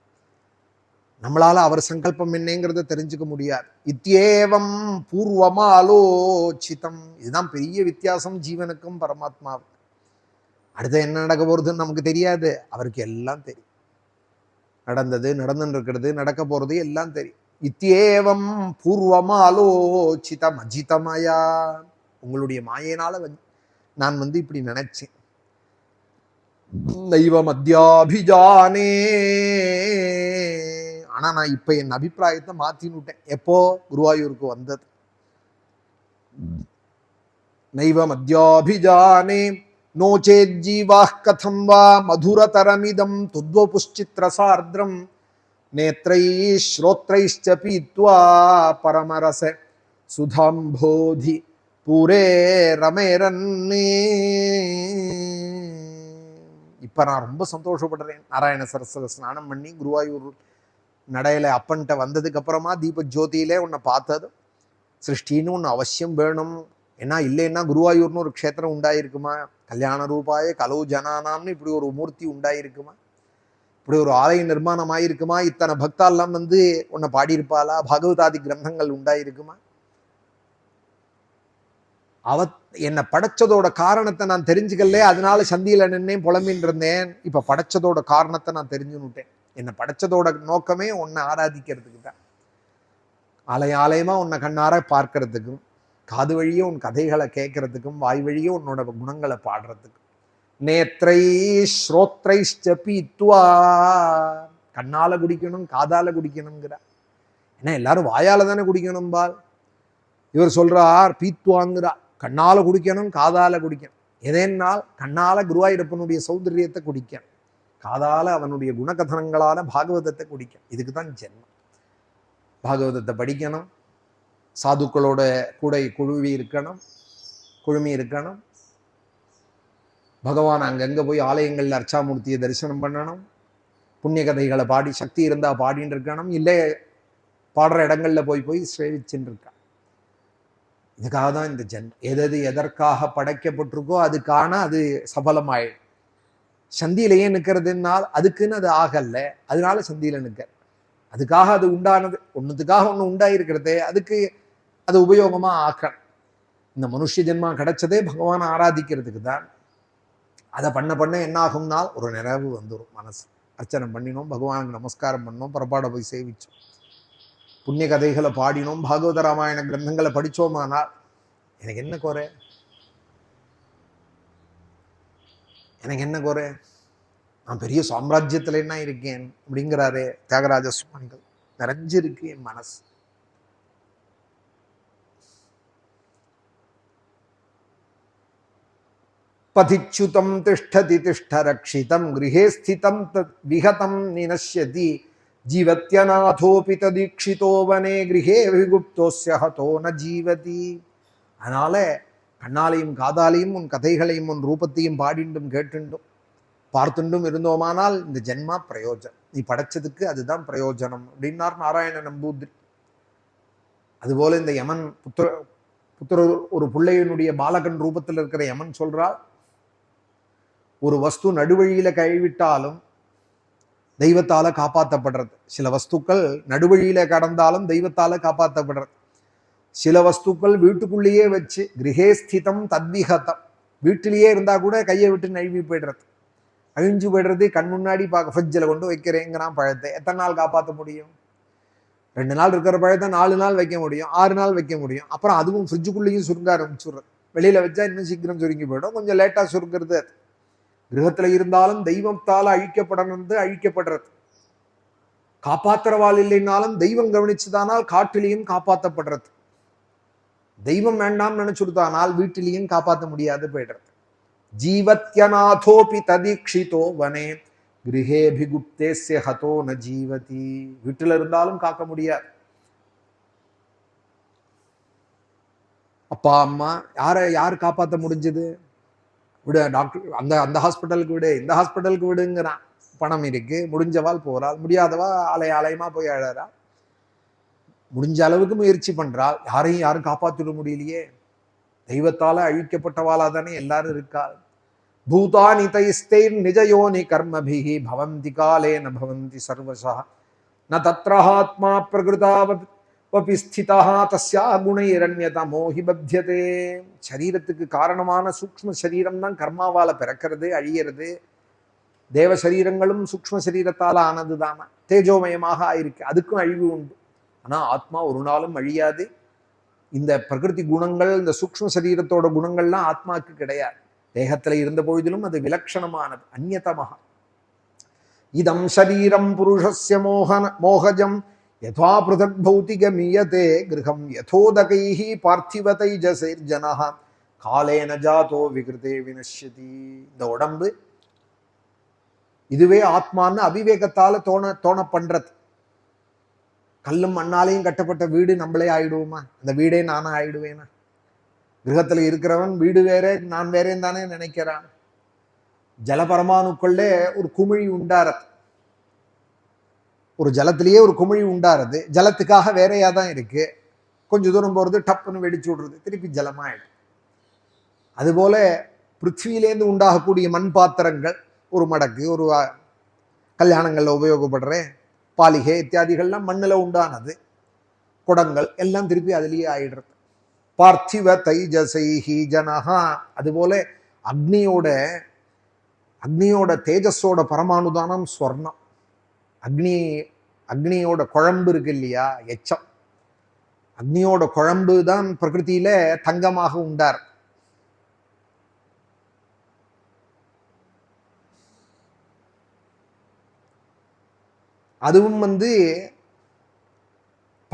நம்மளால அவர் சங்கல்பம் என்னங்கிறத தெரிஞ்சுக்க முடியாது. இத்யேவம் பூர்வமாலோசிதம். இதுதான் பெரிய வித்தியாசம் ஜீவனுக்கும் பரமாத்மாவுக்கும். அடுத்த என்ன நடக்க போறதுன்னு நமக்கு தெரியாது, அவருக்கு எல்லாம் தெரியும். நடந்தது, நடந்துன்னு இருக்கிறது, நடக்க போறது எல்லாம் தெரியும். இத்யேவம் பூர்வமாலோசிதம் அஜிதமயா. உங்களுடைய மாயினால நான் வந்து இப்படி நினைச்சேன். நைவ மத்யாபிஜானே. ஆனா நான் இப்ப என் அபிப்பிராயத்தை மாத்தினுட்டேன். எப்போ? குருவாயூருக்கு வந்தது. நைவ மத்யாபிஜானே நோ சேஜ்ஜீவாः கதம் வா மதுரதரமிதம் துத்வபுஷ்சித்ரசார்த்ரம் நேத்ரைः ஸ்ரோத்ரைश्च பீத்வா பரமரச சுதாம்போதி பூரே ரமேரன்னே. இப்ப நான் ரொம்ப சந்தோஷப்படுறேன். நாராயண சரஸ்வத ஸ்நானம் பண்ணி குருவாயூர் நடையில அப்பன்ட்ட வந்ததுக்கு அப்புறமா தீப ஜோதியிலே உன்னை பார்த்தது. சிருஷ்டின்னு ஒன்று அவசியம் வேணும். ஏன்னா இல்லைன்னா குருவாயூர்னு ஒரு க்ஷேத்திரம் உண்டாயிருக்குமா? கல்யாண ரூபாய கலவு ஜனானாம்னு இப்படி ஒரு மூர்த்தி உண்டாயிருக்குமா? இப்படி ஒரு ஆலய நிர்மாணம் ஆயிருக்குமா? இத்தனை பக்தாலாம் வந்து உன்னை பாடியிருப்பாளா? பாகவதாதி கிரந்தங்கள் உண்டாயிருக்குமா? என்னை படைச்சதோட காரணத்தை நான் தெரிஞ்சுக்கல, அதனால சந்தியில நின்னே புலம்பின்னு இருந்தேன். இப்ப படைச்சதோட காரணத்தை நான் தெரிஞ்சுன்னுட்டேன். என்னை படைச்சதோட நோக்கமே உன்னை ஆராதிக்கிறதுக்கு தான். ஆலயமா உன்னை கண்ணார பார்க்கறதுக்கும், காது வழியே உன் கதைகளை கேட்கறதுக்கும், வாய் வழியே உன்னோட குணங்களை பாடுறதுக்கும். நேத்ரை ஸ்ரோத்ரைश्च பீத்வா. கண்ணால குடிக்கணும், காதால குடிக்கணுங்கிற. ஏன்னா எல்லாரும் வாயால தானே குடிக்கணும்பால். இவர் சொல்றார் பீத்வாங்கிறா, கண்ணால குடிக்கணும், காதால குடிக்கணும். எதேனால் கண்ணால குருவாயூரப்பனுடைய சௌந்தரியத்தை குடிக்கணும், காதால அவனுடைய குணகதனங்களான பாகவதத்தை குடிக்கணும். இதுக்கு தான் ஜென்மம். பாகவதத்தை படிக்கணும், சாதுக்களோட கூட குழுமி இருக்கணும், பகவான் அங்கங்க போய் ஆலயங்கள்ல அர்ச்சாமூர்த்தியை தரிசனம் பண்ணணும், புண்ணிய கதைகளை பாடி, சக்தி இருந்தா பாடின்னு இருக்கணும், இல்லை பாடுற இடங்கள்ல போய் சேவிச்சுன்னு இருக்கான். இதுக்காக தான் இந்த எது எதற்காக படைக்கப்பட்டிருக்கோ அதுக்கான அது சபலமாயிடும். சந்தியிலேயே நிற்கிறதுனால் அதுக்குன்னு அது ஆகல, அதனால சந்தியில நிற்க. அதுக்காக அது உண்டானது, ஒன்றுத்துக்காக ஒன்று உண்டாயிருக்கிறதே, அதுக்கு அது உபயோகமா ஆக்கணும். இந்த மனுஷ ஜென்மா கிடைச்சதே பகவானை ஆராதிக்கிறதுக்கு தான். அதை பண்ண என்ன ஆகும்னால் ஒரு நிறைவு வந்துடும் மனசு. அர்ச்சனை பண்ணினோம், பகவானுக்கு நமஸ்காரம் பண்ணோம், புறப்பாட போய் சேவிச்சோம், புண்ணிய கதைகளை பாடினோம், பாகவத ராமாயண கிரந்தங்களை படித்தோமானால் எனக்கு என்ன குறை? நான் பெரிய சாம்ராஜ்யத்துல என்ன இருக்கேன் அப்படிங்கிறாரே தியாகராஜ சுவாமிகள். நிறைஞ்சிருக்கு என் மனசு. பதிச்சுதம் திஷ்டதி திஷ்ட ரக்ஷிதம் கிரகே ஸ்திதம் விஹதம் நினஷ்யதி ஜீவத்யநாதோபி ததீக்ஷிதோ வனே கிரகே விகுப்தோஸ்ய ஹதோ ந ஜீவதி. அதனால கண்ணாலையும் காதாலையும் உன் கதைகளையும் உன் ரூபத்தையும் பாடிண்டும் கேட்டுண்டும் பார்த்துண்டும் இருந்தோமானால் இந்த ஜென்மா பிரயோஜனம், நீ படைச்சதுக்கு அதுதான் பிரயோஜனம் அப்படின்னார் நாராயண நம்பூதிரி. அதுபோல இந்த யமன் புத்திர ஒரு பிள்ளையனுடைய பாலகன் ரூபத்தில் இருக்கிற யமன் சொல்றால், ஒரு வஸ்து நடுவழியில கைவிட்டாலும் தெய்வத்தால காப்பாற்றப்படுறது, சில வஸ்துக்கள் நடுவழியில கடந்தாலும் தெய்வத்தால காப்பாற்றப்படுறது, சில வஸ்துக்கள் வீட்டுக்குள்ளேயே வச்சு கிரகே ஸ்திதம் தத்விகதம், வீட்டிலேயே இருந்தா கூட கையை விட்டு நழுவி போயிடுறது, அழிஞ்சு போயிடுறது. கண் முன்னாடி பார்க்க ஃப்ரிட்ஜில் கொண்டு வைக்கிறேங்கிறான் பழத்தை. எத்தனை நாள் காப்பாற்ற முடியும்? 2 நாள் இருக்கிற பழத்தை 4 நாள் வைக்க முடியும், 6 நாள் வைக்க முடியும். அப்புறம் அதுவும் ஃப்ரிட்ஜுக்குள்ளேயும் சுருங்க ஆரம்பிச்சுடுறது. வெளியில வச்சா இன்னும் சீக்கிரம் சுருங்கி போயிடும், கொஞ்சம் லேட்டா சுருங்கிறது. அது கிரகத்துல இருந்தாலும் தெய்வத்தால அழிக்கப்படுறது. காப்பாத்துறவாள் இல்லைன்னாலும் தெய்வம் கவனிச்சுதானால் காட்டிலையும் காப்பாற்றப்படுறது. தெய்வம் வேண்டாம் நினைச்சுடுத்தானால் வீட்டிலையும் காப்பாற்ற முடியாது போயிடுறது. ஜீவத்யநாதோபி ததீக்ஷிதோ வனே கிரகேபிகுப்தேஸ்ய ஹதோ ந ஜீவதி. வீட்டுல இருந்தாலும் காக்க முடியாது. அப்பா அம்மா யார் காப்பாற்ற முடிஞ்சது? விடு, டாக்டர் அந்த ஹாஸ்பிட்டலுக்கு விடு, இந்த ஹாஸ்பிட்டலுக்கு விடுங்கிறான். பணம் இருக்கு, முடிஞ்சவாள் போறாள், முடியாதவா ஆலயமா போய் அழறா. முடிஞ்ச அளவுக்கு முயற்சி பண்றாள், யாரும் காப்பாற்றிட முடியலையே. தெய்வத்தால அழிக்கப்பட்டவாளா தானே எல்லாரும் இருக்கா. பூதானி தைஸ்தைர் நிஜயோனி கர்மபிஹி பவந்தி காலே ந பவந்தி சர்வசா ந தத்ரஹாத்மா பிரகிருதாவபி ஸ்திதா தஸ்யா குணைரண்யதமோ ஹி பத்யதே. சரீரத்துக்கு காரணமான சூக்ஷ்ம சரீரம் தான் கர்மாவால பிறக்கிறது, அழியிறது. தேவ சரீரங்களும் சூக்ஷ்ம சரீரத்தால ஆனது தானே, தேஜோமயமாக ஆயிருக்கு, அதுக்கும் அழிவு உண்டு. ஆனா ஆத்மா ஒரு நாளும் அழியாது. இந்த பிரகிருதி குணங்கள், இந்த சூக்ஷ்ம சரீரத்தோட குணங்கள்லாம் ஆத்மாவுக்கு கிடையாது. தேகத்துல இருந்த பொழுதிலும் அது விலட்சணமானது, அந்நியதமாக. இதம் சரீரம் புருஷஸ்ய மோகஜம் யதா பிருதக் பௌதிகமியதே கிரகம் யதோதகைஹி பார்த்திவ தைஜசைர்ஜனஹ காலேன ஜாதோ விகிருதே வினஷ்யதி. இந்த உடம்பு இதுவே ஆத்மான்னு அவிவேகத்தால தோண பண்றது. கல்லும் மண்ணாலையும் கட்டப்பட்ட வீடு நம்மளே ஆயிடுவோமா? அந்த வீடே நானா ஆயிடுவேனா? கிரகத்துல இருக்கிறவன் வீடு வேற நான் வேறேன்னு தானே நினைக்கிறான். ஜலபரமானுக்குள்ளே ஒரு குமிழி உண்டாரது, ஒரு ஜலத்திலேயே ஒரு குமிழி உண்டாருது. ஜலத்துக்காக வேறையா தான் இருக்கு. கொஞ்சம் தூரம் போறது டப்புன்னு வெடிச்சு விடுறது, திருப்பி ஜலமாயிடும். அதுபோல பிருத்திவிலேருந்து உண்டாகக்கூடிய மண் பாத்திரங்கள், ஒரு மடக்கு, ஒரு கல்யாணங்கள்ல உபயோகப்படுற பாலிகை இத்தியாதிகள்லாம் மண்ணுல உண்டானது. குடங்கள் எல்லாம் திருப்பி அதுலேயே ஆயிடுறது. பார்த்திவ தைஜசைஹி ஜனஹா. அதுபோல அக்னியோட தேஜஸோட பரமானுதானம் ஸ்வர்ணம். அக்னியோட குழம்பு இருக்கு இல்லையா, எச்சம், அக்னியோட குழம்பு தான் பிரகிருதியில தங்கமாக உண்டார். அதுவும்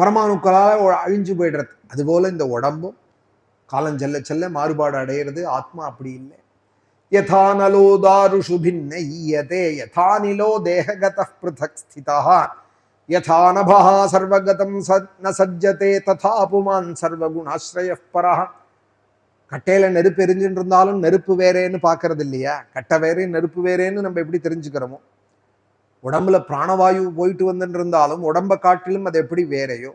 பரமாணுக்களால் அழிஞ்சு போயிடுறது. அதுபோல இந்த உடம்பும் காலம் செல்ல செல்ல மாறுபாடு அடையிறது. ஆத்மா அப்படி இல்லை. யதா நலோ தாருஷு பின்னய்யதே யதா நிலோ தேககதः ப்ருதக் ஸ்திதः யதா நபஹ சர்வகதம் ந சஜ்ஜதே ததா புமான் சர்வகுணாஸ்ரயः பரஹ. கட்டையில நெருப்பு எரிஞ்சுட்டு இருந்தாலும் நெருப்பு வேறேன்னு பார்க்கறது இல்லையா? கட்டை வேறே நெருப்பு வேறேன்னு நம்ம எப்படி தெரிஞ்சுக்கிறோமோ, உடம்புல பிராணவாயு போயிட்டு வந்துட்டு இருந்தாலும் உடம்பை காட்டிலும் அது எப்படி வேறையோ,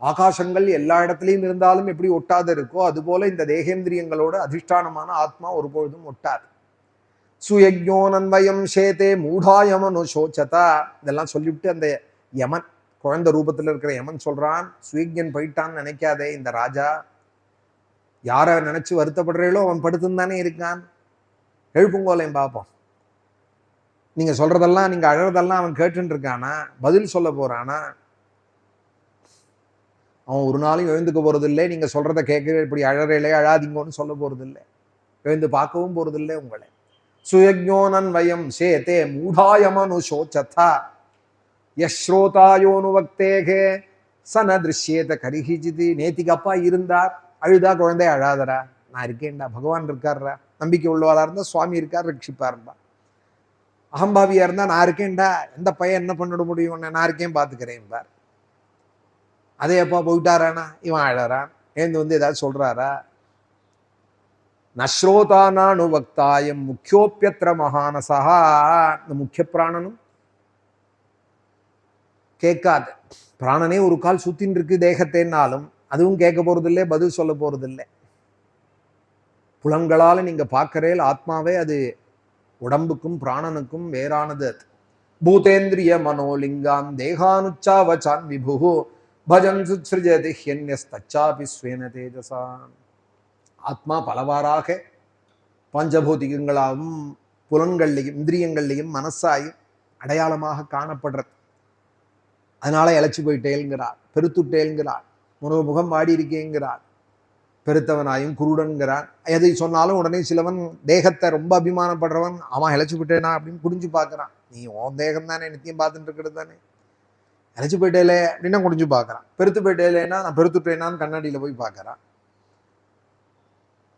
ஆகாசங்கள் எல்லா இடத்துலையும் இருந்தாலும் எப்படி ஒட்டாது இருக்கோ, அதுபோல இந்த தேகேந்திரியங்களோட அதிஷ்டானமான ஆத்மா ஒருபொழுதும் ஒட்டாது. சுயஜோனன்வயம் சேதே மூடாயமனு சோச்சதா. இதெல்லாம் சொல்லிவிட்டு அந்த யமன், குழந்தை ரூபத்தில் இருக்கிற யமன் சொல்றான், சுயஜன் போயிட்டான்னு நினைக்காதே. இந்த ராஜா யாரை நினைச்சு வருத்தப்படுறீங்களோ அவன் படுத்துன்னு தானே இருக்கான். எழுப்புங்கோலையும் பார்ப்போம். நீங்க சொல்றதெல்லாம், நீங்க அழறதெல்லாம் அவன் கேட்டுன்னு இருக்கானா? பதில் சொல்ல போறானா? அவன் ஒரு நாளும் எழுந்துக்க போறது இல்லை. நீங்க சொல்றதை கேட்க இப்படி அழறையிலே அழாதீங்கன்னு சொல்ல போறது இல்லை. எழுந்து பார்க்கவும் போறது இல்லை உங்களை. சுயஜோனன் வயம் சேதே மூடாயமனு சோச்சதா யஸ்ரோதாயோனு வக்தேகே சன திருஷ்யேத கரிஹிஜிதி. நேத்திக்கு அப்பா இருந்தார், அழுதா குழந்தை அழாதரா? நான் இருக்கேன்டா, பகவான் இருக்காருடா. நம்பிக்கை உள்ளவாளா இருந்தா சுவாமி இருக்கார், ரட்சிப்பாருப்பா. அகம்பாவியா இருந்தா நான் இருக்கேன்டா, எந்த பையன் என்ன பண்ணிட முடியும், நான் இருக்கேன் பார்த்துக்கிறேன் பார். அதே அப்பா போயிட்டாரானா இவன் அழறான், ஏந்து வந்து ஏதாவது சொல்றாரா? நஸ்ரோதானு வக்தாயம் முக்கியோப்பியத்திர மகானசா. இந்த முக்கிய பிராணனும் கேட்காது. பிராணனே ஒரு கால் சுத்தின்னு இருக்கு தேகத்தேனாலும் அதுவும் கேட்க போறது இல்லை, பதில் சொல்ல போறது இல்லை. புலங்களால நீங்க பார்க்கறேல் ஆத்மாவே அது உடம்புக்கும் பிராணனுக்கும் வேறானது. அது பூதேந்திரிய மனோலிங்காம் தேகானுச்சாவச்சான் விபு பஜன் சுத்ஸ்ருஜதி ஹ்யன்யஸ்தச்சாபி ஸ்வேன தேஜசா. ஆத்மா பலவாறாக பஞ்சபௌதிகங்களாகவும் புலன்கள்லையும் இந்திரியங்கள்லையும் மனசாயும் அடையாளமாக காணப்படுறது. அதனால இழைச்சி போயிட்டேங்கிறார், பெருத்துட்டேங்கிறார், முகம் வாடி இருக்கேங்கிறார், பெருத்தவனாயும் குருடன்கிறான். எதை சொன்னாலும் உடனே சிலவன் தேகத்தை ரொம்ப அபிமானப்படுறவன், அவன் இழைச்சி போயிட்டேனா அப்படின்னு குடிஞ்சு பார்க்கறான். நீ உன் தேகம் தானே நித்தியம் பார்த்துட்டு இருக்கிறது தானே, இழைச்சி போயிட்டேலே அப்படின்னா குடிஞ்சு பார்க்கறான். பெருத்து போயிட்டேலேன்னா நான் பெருத்துட்டேனான்னு கண்ணாடியில போய் பார்க்கறான்.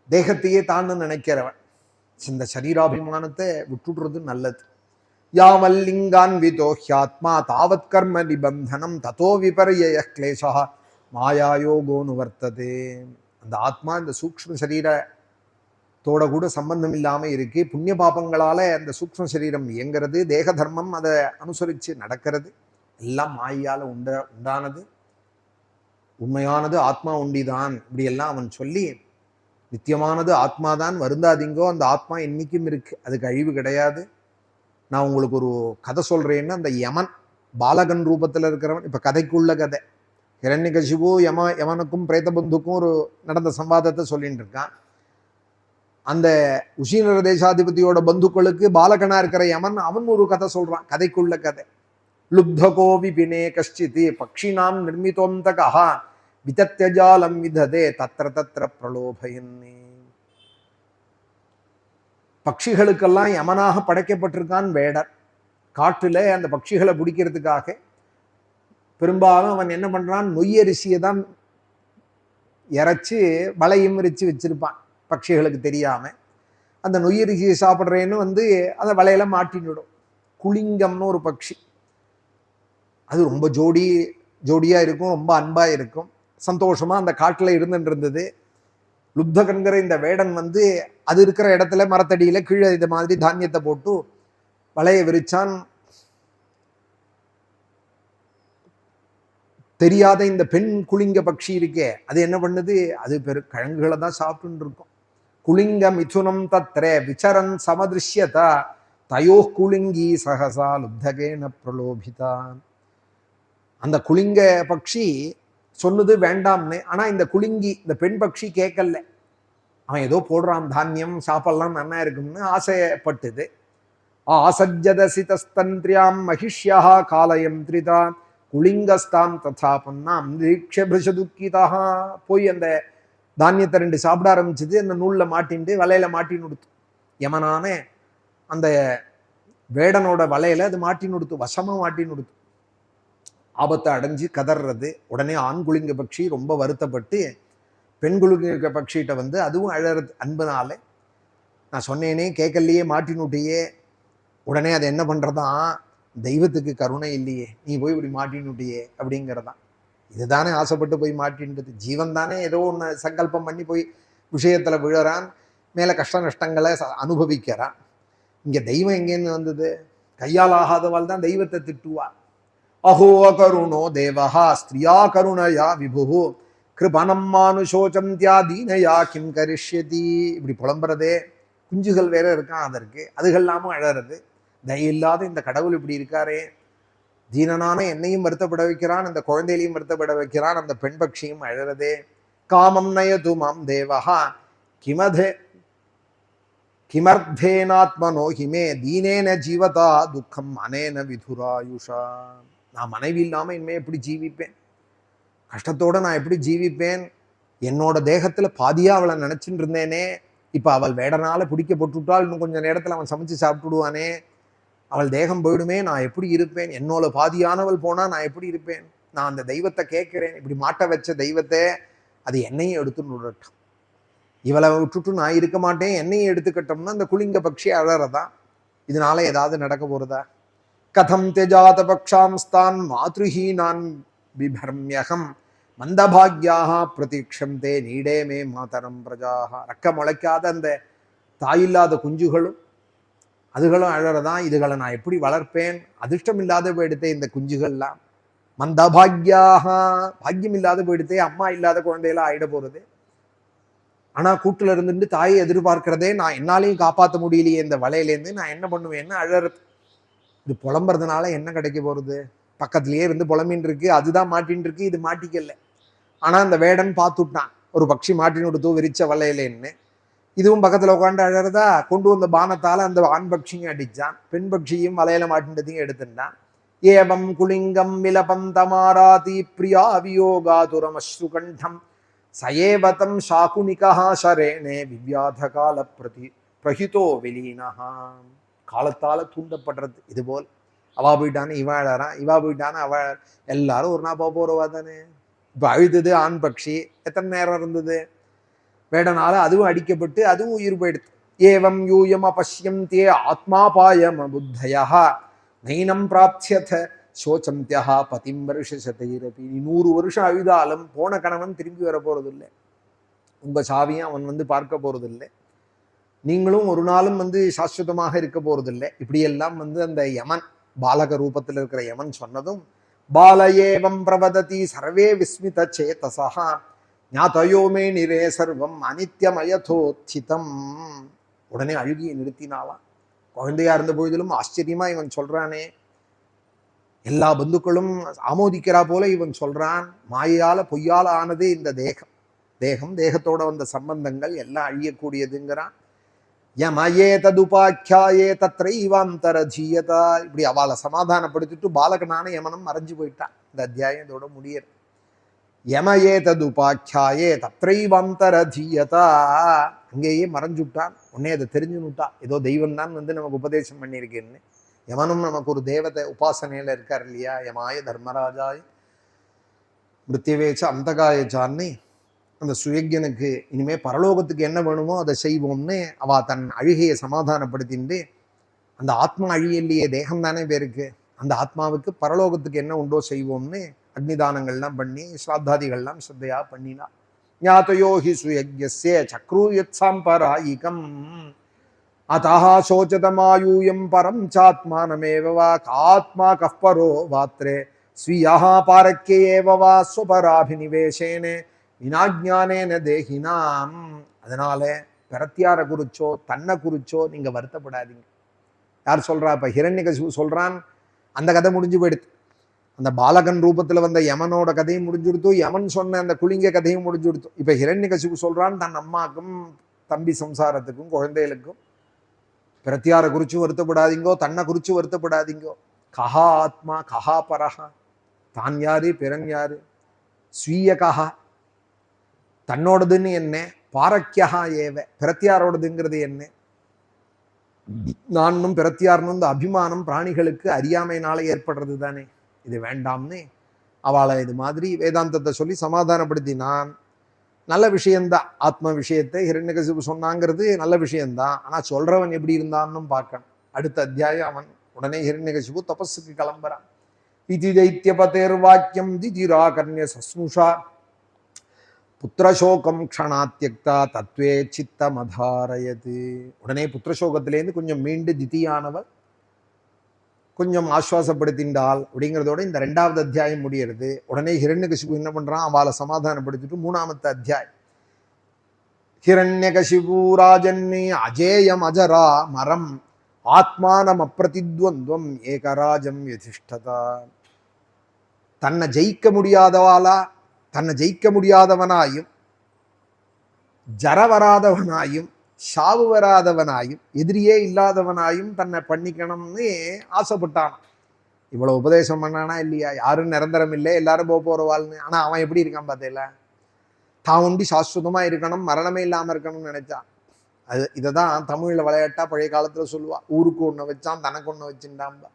தேகத்தையே தான்னு நினைக்கிறவன் இந்த சரீராபிமானத்தை விட்டுடுறது நல்லது. யாவல்லிங்கான் விதோஹ்யாத்மா தாவத் கர்ம நிபந்தனம் ததோ விபர்யய க்லேஷா மாயாயோகோனு வர்த்ததே. அந்த ஆத்மா இந்த சூக்ஷ்ம சரீரத்தோட கூட சம்பந்தம் இல்லாம இருக்கு. புண்ணிய பாபங்களால அந்த சூக்ஷ்ம சரீரம் இயங்கிறது, தேக தர்மம் அதை அனுசரித்து நடக்கிறது. எல்லாம் மாயால உண்டானது. உண்மையானது ஆத்மா உண்டிதான். இப்படி எல்லாம் அவன் சொல்லி நித்தியமானது ஆத்மாதான், வருந்தாதீங்கோ, அந்த ஆத்மா என்னைக்கும் இருக்கு, அதுக்கு அழிவு கிடையாது. நான் உங்களுக்கு ஒரு கதை சொல்றேன்னு, அந்த யமன் பாலகன் ரூபத்தில் இருக்கிறவன், இப்ப கதைக்குள்ள கதை, ஹிரண்யகசிபு யமனுக்கும் பிரேதபந்துக்கும் ஒரு நடந்த சம்வாதத்தை சொல்லிட்டு இருக்கான். அந்த உஷீனர தேசாதிபதியோட பந்துக்களுக்கு பாலகனா இருக்கிற யமன் அவன் ஒரு கதை சொல்றான், கதைக்குள்ள கதை. லுப்தகோவி பினே கஷ்டித் பக்ஷினாம் நிர்மிதோந்தகா விதத்யஜாலம் விததே தத்ர தத்ர பிரலோபயன்னே. பட்சிகளுக்கெல்லாம் யமனாக படைக்கப்பட்டிருக்கான் வேடர். காட்டுல அந்த பட்சிகளை பிடிக்கிறதுக்காக பெரும்பாலும் அவன் என்ன பண்றான், நொய்யரிசியை தான் இறைச்சி வளையும் விரிச்சு வச்சிருப்பான் பட்சிகளுக்கு தெரியாம. அந்த நொய்யரிசியை சாப்பிட்றேன்னு வந்து அதை வலையில மாட்டின்னுடும். குளிங்கம்னு ஒரு பட்சி, அது ரொம்ப ஜோடியா இருக்கும், ரொம்ப அன்பா இருக்கும், சந்தோஷமா அந்த காட்டுல இருந்துட்டு. லுப்தகன்கிற இந்த வேடன் வந்து அது இருக்கிற இடத்துல மரத்தடியில கீழே இந்த மாதிரி தானியத்தை போட்டு வலைய விரிச்சான். தெரியாத இந்த பெண் குளிங்க பட்சி இருக்கே, அது என்ன பண்ணுது, அது கிழங்குகளை தான் சாப்பிட்டு இருக்கும். குளிங்க மிதுனம் தத்ர விசரன் சமதிருஷ்யதா தயோ குளிங்கி சகசா லுப்தகேன பிரலோபிதான். அந்த குளிங்க பட்சி சொன்னது வேண்டாம்னு, ஆனா இந்த குளிங்கி இந்த பெண் பட்சி கேட்கல. அவன் ஏதோ போடுறான் தானியம், சாப்பிடலாம் நல்லா இருக்கும்னு ஆசைப்பட்டது. ஆசஜ்ஜதசிதஸ்தன்த்ரியாம் மகிஷ்யா காலயம் திரிதான் குளிங்கஸ்தாம் ததா பன்னாம் நிரீக்ஷபிருஷதுக்கிதா. போய் அந்த தானியத்தை 2 சாப்பிட ஆரம்பிச்சது. அந்த நூல்ல மாட்டின்ட்டு வலையில மாட்டின்னு கொடுத்து, யமனான அந்த வேடனோட வலையில அது மாட்டின்னு கொடுத்து, வசமா மாட்டின்னு கொடுத்து. ஆபத்தை அடைஞ்சு கதறது. உடனே ஆண் குளிங்க பட்சி ரொம்ப வருத்தப்பட்டு பெண் குளிங்க பட்சிகிட்ட வந்து அதுவும் அழறது. அன்புனால நான் சொன்னேனே கேட்கலையே மாட்டினுட்டியே. உடனே அதை என்ன பண்றதான், தெய்வத்துக்கு கருணை இல்லையே, நீ போய் இப்படி மாட்டினுட்டியே அப்படிங்கிறதான். இதுதானே ஆசைப்பட்டு போய் மாட்டின்றது. ஜீவன் தானே ஏதோ ஒன்று சங்கல்பம் பண்ணி போய் விஷயத்துல விழறான், மேல கஷ்ட நஷ்டங்களை அனுபவிக்கிறான். இங்க தெய்வம் எங்கேன்னு வந்தது? கையால் ஆகாதவாள் தான் தெய்வத்தை திட்டுவார். அஹோ கருணோ தேவஹா ஸ்திரியா கருணயா விபு கிருபணம் மானுஷோச்சந்தியா தீனயா கிம் கரிஷ்யதி. இப்படி புலம்புறதே. குஞ்சுகள் வேற இருக்கான் அதற்கு, அதுகள் இல்லாமல் அழறது. தய இல்லாத இந்த கடவுள் இப்படி இருக்காரே, தீனனான என்னையும் வருத்தப்பட வைக்கிறான், அந்த குழந்தையிலையும் வருத்தப்பட வைக்கிறான், அந்த பெண் பட்சியும் அழறதே. காமம் நயது மாம் தேவஹா கிமர்த்தேனாத்மனோ ஹிமே தீனேன ஜீவதா துக்கம் அனேன விதுராயுஷா. நான் மனைவி இல்லாமல் இனிமே எப்படி ஜீவிப்பேன், கஷ்டத்தோட நான் எப்படி ஜீவிப்பேன்? என்னோட தேகத்துல பாதியா அவளை நினைச்சுட்டு இருந்தேனே, இப்ப அவள் வேடனால பிடிக்கப்பட்டுட்டால் இன்னும் கொஞ்சம் நேரத்துல அவன் சமைச்சு சாப்பிட்டுடுவானே, அவள் தேகம் போயிடுமே, நான் எப்படி இருப்பேன்? என்னோட பாதியானவள் போனா நான் எப்படி இருப்பேன்? நான் அந்த தெய்வத்தை கேட்கிறேன், இப்படி மாட்ட வச்ச தெய்வத்தை அது என்னையும் எடுத்து விடட்டும். இவளை விட்டுட்டு நான் இருக்க மாட்டேன், என்னையும் எடுத்துக்கிட்டோம்னா அந்த குளிங்க பட்சி அழறதான். இதனால ஏதாவது நடக்க போறதா? கதம் தெஜாத பக்ஷாம்ஸ்தான் மாத்ருஹீனான் பிபர்மியகம் மந்தபாக்யாக பிரதீட்சந்தே நீடே மே மாதரம் பிரஜாக. ரக்க முளைக்காத அந்த தாயில்லாத குஞ்சுகளும் அதுகளும் அழறதான். இதுகளை நான் எப்படி வளர்ப்பேன்? அதிர்ஷ்டம் இல்லாத போயிடுத்தே இந்த குஞ்சுகள்லாம். மந்தபாக்யாக, பாக்கியம் இல்லாத போயிடுத்தே, அம்மா இல்லாத குழந்தையெல்லாம் ஆயிட போறது. ஆனா கூட்டுல இருந்துட்டு தாயை எதிர்பார்க்கிறதே, நான் என்னாலையும் காப்பாற்ற முடியலையே இந்த வலையிலேருந்து, நான் என்ன பண்ணுவேன்னு அழறது. இது புலம்புறதுனால என்ன கிடைக்க போறது? பக்கத்திலேயே இருந்து புலம்பின்னு இருக்கு, அதுதான் மாட்டின்னு இருக்கு, இது மாட்டிக்கல. ஆனா அந்த வேடன் பார்த்துட்டான், ஒரு பட்சி மாட்டின்னு விடுத்தோ விரிச்ச வலையிலேன்னு. இதுவும் பக்கத்துல உட்காந்து அழறதா. கொண்டு வந்த பானத்தால அந்த ஆண் பட்சியும் அடிச்சான், பெண் பட்சியும் வலையில மாட்டின்றதையும் எடுத்துட்டான். ஏவம் குலிங்கம் விலபம் தமாராதி பிரியா வியோகாதுரம் அஸ்ருகண்டம் சயேவதம் சாகுனிகா சரேனே விவ்யாத கால பிரஹிதோ வெளியினஹா. காலத்தால தூண்டப்படுறது. இது போல் அவா போயிட்டானே இவன் அழறான், இவா போயிட்டானே அவ, எல்லாரும் ஒரு நாள் போறவா தானே. இப்ப அழுதுது ஆண் பட்சி, எத்தனை நேரம் இருந்தது? வேடனால அதுவும் அடிக்கப்பட்டு அதுவும் உயிர் போயிடுது. ஏவம் யூயம் அபஷ்யம் தே ஆத்மாபாயம் புத்தயா நைனம் பிராப்தியத சோச்சந்தியா பதிம் வருஷத்தைரபி. 100 வருஷம் அழுதாலும் போன கணவன் திரும்பி வர போறது இல்லை, உங்க சாவியும் அவன் வந்து பார்க்க போறது இல்லை, நீங்களும் ஒரு நாளும் வந்து சாஸ்வதமாக இருக்க போறதில்லை. இப்படியெல்லாம் வந்து அந்த யமன் பாலக ரூபத்தில் இருக்கிற யமன் சொன்னதும் பாலயேவம் பிரவததி சர்வே விஸ்மித சேதசா ஞாதயோமே நிரே சர்வம் அனித்யமயதோச்சிதம். உடனே அழுகியை நிறுத்தினாலாம். குழந்தையா இருந்த பொழுதிலும் ஆச்சரியமா இவன் சொல்றானே, எல்லா பந்துக்களும் ஆமோதிக்கிறா போல இவன் சொல்றான். மாயால பொய்யால ஆனதே இந்த தேகம், தேகத்தோட வந்த சம்பந்தங்கள் எல்லாம் அழியக்கூடியதுங்கிறான். யமயே ததுபாக்கியாயே தத்ரைவாந்தரஜீயதா. இப்படி அவளை சமாதானப்படுத்திட்டு பாலகனான யமனம் மறைஞ்சு போயிட்டான். இந்த அத்தியாயம் இதோட முடியற. யமயே ததுபாக்கியாயே தத்ரைவாந்தரஜீயதா, அங்கேயே மறைஞ்சுட்டான். உடனே அதை தெரிஞ்சுனுட்டான், ஏதோ தெய்வம் தான் வந்து நமக்கு உபதேசம் பண்ணியிருக்கேன்னு. யமனும் நமக்கு ஒரு தேவதை உபாசனையில இருக்கார் இல்லையா? யமாய தர்மராஜாய் மிருத்யவேச்ச அந்தகாயச்சான்னு அந்த சுயஜனுக்கு இனிமே பரலோகத்துக்கு என்ன வேணுமோ அதை செய்வோம்னு அவ தன் அழுகையை சமாதானப்படுத்திட்டு, அந்த ஆத்மா அழியலையே, தேகம் தானே பேருக்கு, அந்த ஆத்மாவுக்கு பரலோகத்துக்கு என்ன உண்டோ செய்வோம்னு அக்னிதானங்கள்லாம் பண்ணி ஸ்ராத்தாதிகள்லாம் ஸ்ரத்தையா பண்ணினா. ஞாதயோஹி சுயஜ்யஸ்ய சக்ரூயத் சாம்பராயிகம் அத்தஹா சோச்சதமாயூயம் பரம் சாத்மானமேவ காத்மா கஃபரோ வாத்ரே ஸ்வீயா பாரக்கேவ ஸ்வபராபினிவேஷேனே வினாஜானேன தேகினாம். அதனால பிரத்தியார குறிச்சோ தன்னை குறிச்சோ நீங்க வருத்தப்படாதீங்க. யார் சொல்றா? இப்ப ஹிரண்யகசிபு சொல்றான், அந்த கதை முடிஞ்சு போயிடுது. அந்த பாலகன் ரூபத்துல வந்த யமனோட கதையும் முடிஞ்சுடுத்து, யமன் சொன்ன அந்த குளிங்க கதையும் முடிஞ்சுடுத்து. இப்ப ஹிரண்யகசிபு சொல்றான், தன் அம்மாக்கும் தம்பி சம்சாரத்துக்கும் குழந்தைகளுக்கும் பிரத்தியார குறிச்சும் வருத்தப்படாதீங்கோ, தன்னை குறிச்சு வருத்தப்படாதீங்கோ. கஹா ஆத்மா கஹா பரஹா, தான் யாரு பிறன் யாரு, ஸ்வீய கஹா தன்னோடதுன்னு என்ன, பாரக்கியா ஏவ பிரத்தியாரோடதுங்கிறது என்ன, நானும் பிரத்தியாரணும் இந்த அபிமானம் பிராணிகளுக்கு அறியாமையினால ஏற்படுறது தானே. இது வேண்டாம்னு அவளை இது மாதிரி வேதாந்தத்தை சொல்லி சமாதானப்படுத்தினான். நல்ல விஷயம்தான், ஆத்ம விஷயத்தை ஹிரண்யகசிபு சொன்னாங்கிறது நல்ல விஷயம்தான். ஆனா சொல்றவன் எப்படி இருந்தான்னு பார்க்கணும். அடுத்த அத்தியாயம் அவன் உடனே ஹிரண்யகசிபு தபஸுக்கு கிளம்புறான். இதி தைத்தியபதேர் வாக்கியம் திதிராகர்ணிய சஸ்னுஷா புத்திரசோகம் க்ஷணாத்யக்தா தத்வே சித்தமதாரயது. உடனே புத்திரசோகத்திலேருந்து கொஞ்சம் மீண்டு திதியானவள் கொஞ்சம் ஆஸ்வாசப்படுத்தின்றாள் அப்படிங்கிறதோட இந்த 2வது அத்தியாயம் முடிகிறது. உடனே ஹிரண்யகசிபு என்ன பண்றான், அவளை சமாதானப்படுத்திட்டு 3வது அத்தியாயம். ஹிரண்யகசிபு ராஜன்னே அஜேயம் அஜரா மரம் ஆத்மானம் அப்பிரதித்வந்த்வம் ஏகராஜம் யதிஷ்டதா. தன்னை ஜெயிக்க முடியாதவாளா, தன்னை ஜெயிக்க முடியாதவனாயும் ஜர வராதவனாயும் சாவு வராதவனாயும் எதிரியே இல்லாதவனாயும் தன்னை பண்ணிக்கணும்னு ஆசைப்பட்டான். இவ்வளவு உபதேசம் பண்ணானா இல்லையா? யாரும் நிரந்தரம் இல்லை, எல்லாரும் போறவாள்னு. ஆனா அவன் எப்படி இருக்கான் பார்த்தேல, தான் ஒண்டி சாஸ்வதமா இருக்கணும், மரணமே இல்லாம இருக்கணும்னு நினைச்சான். இதை தான் தமிழ்ல விளையாட்டா பழைய காலத்துல சொல்லுவா, ஊருக்கு ஒண்ணு வச்சான் தனக்கு ஒண்ணு வச்சுட்டான்பா.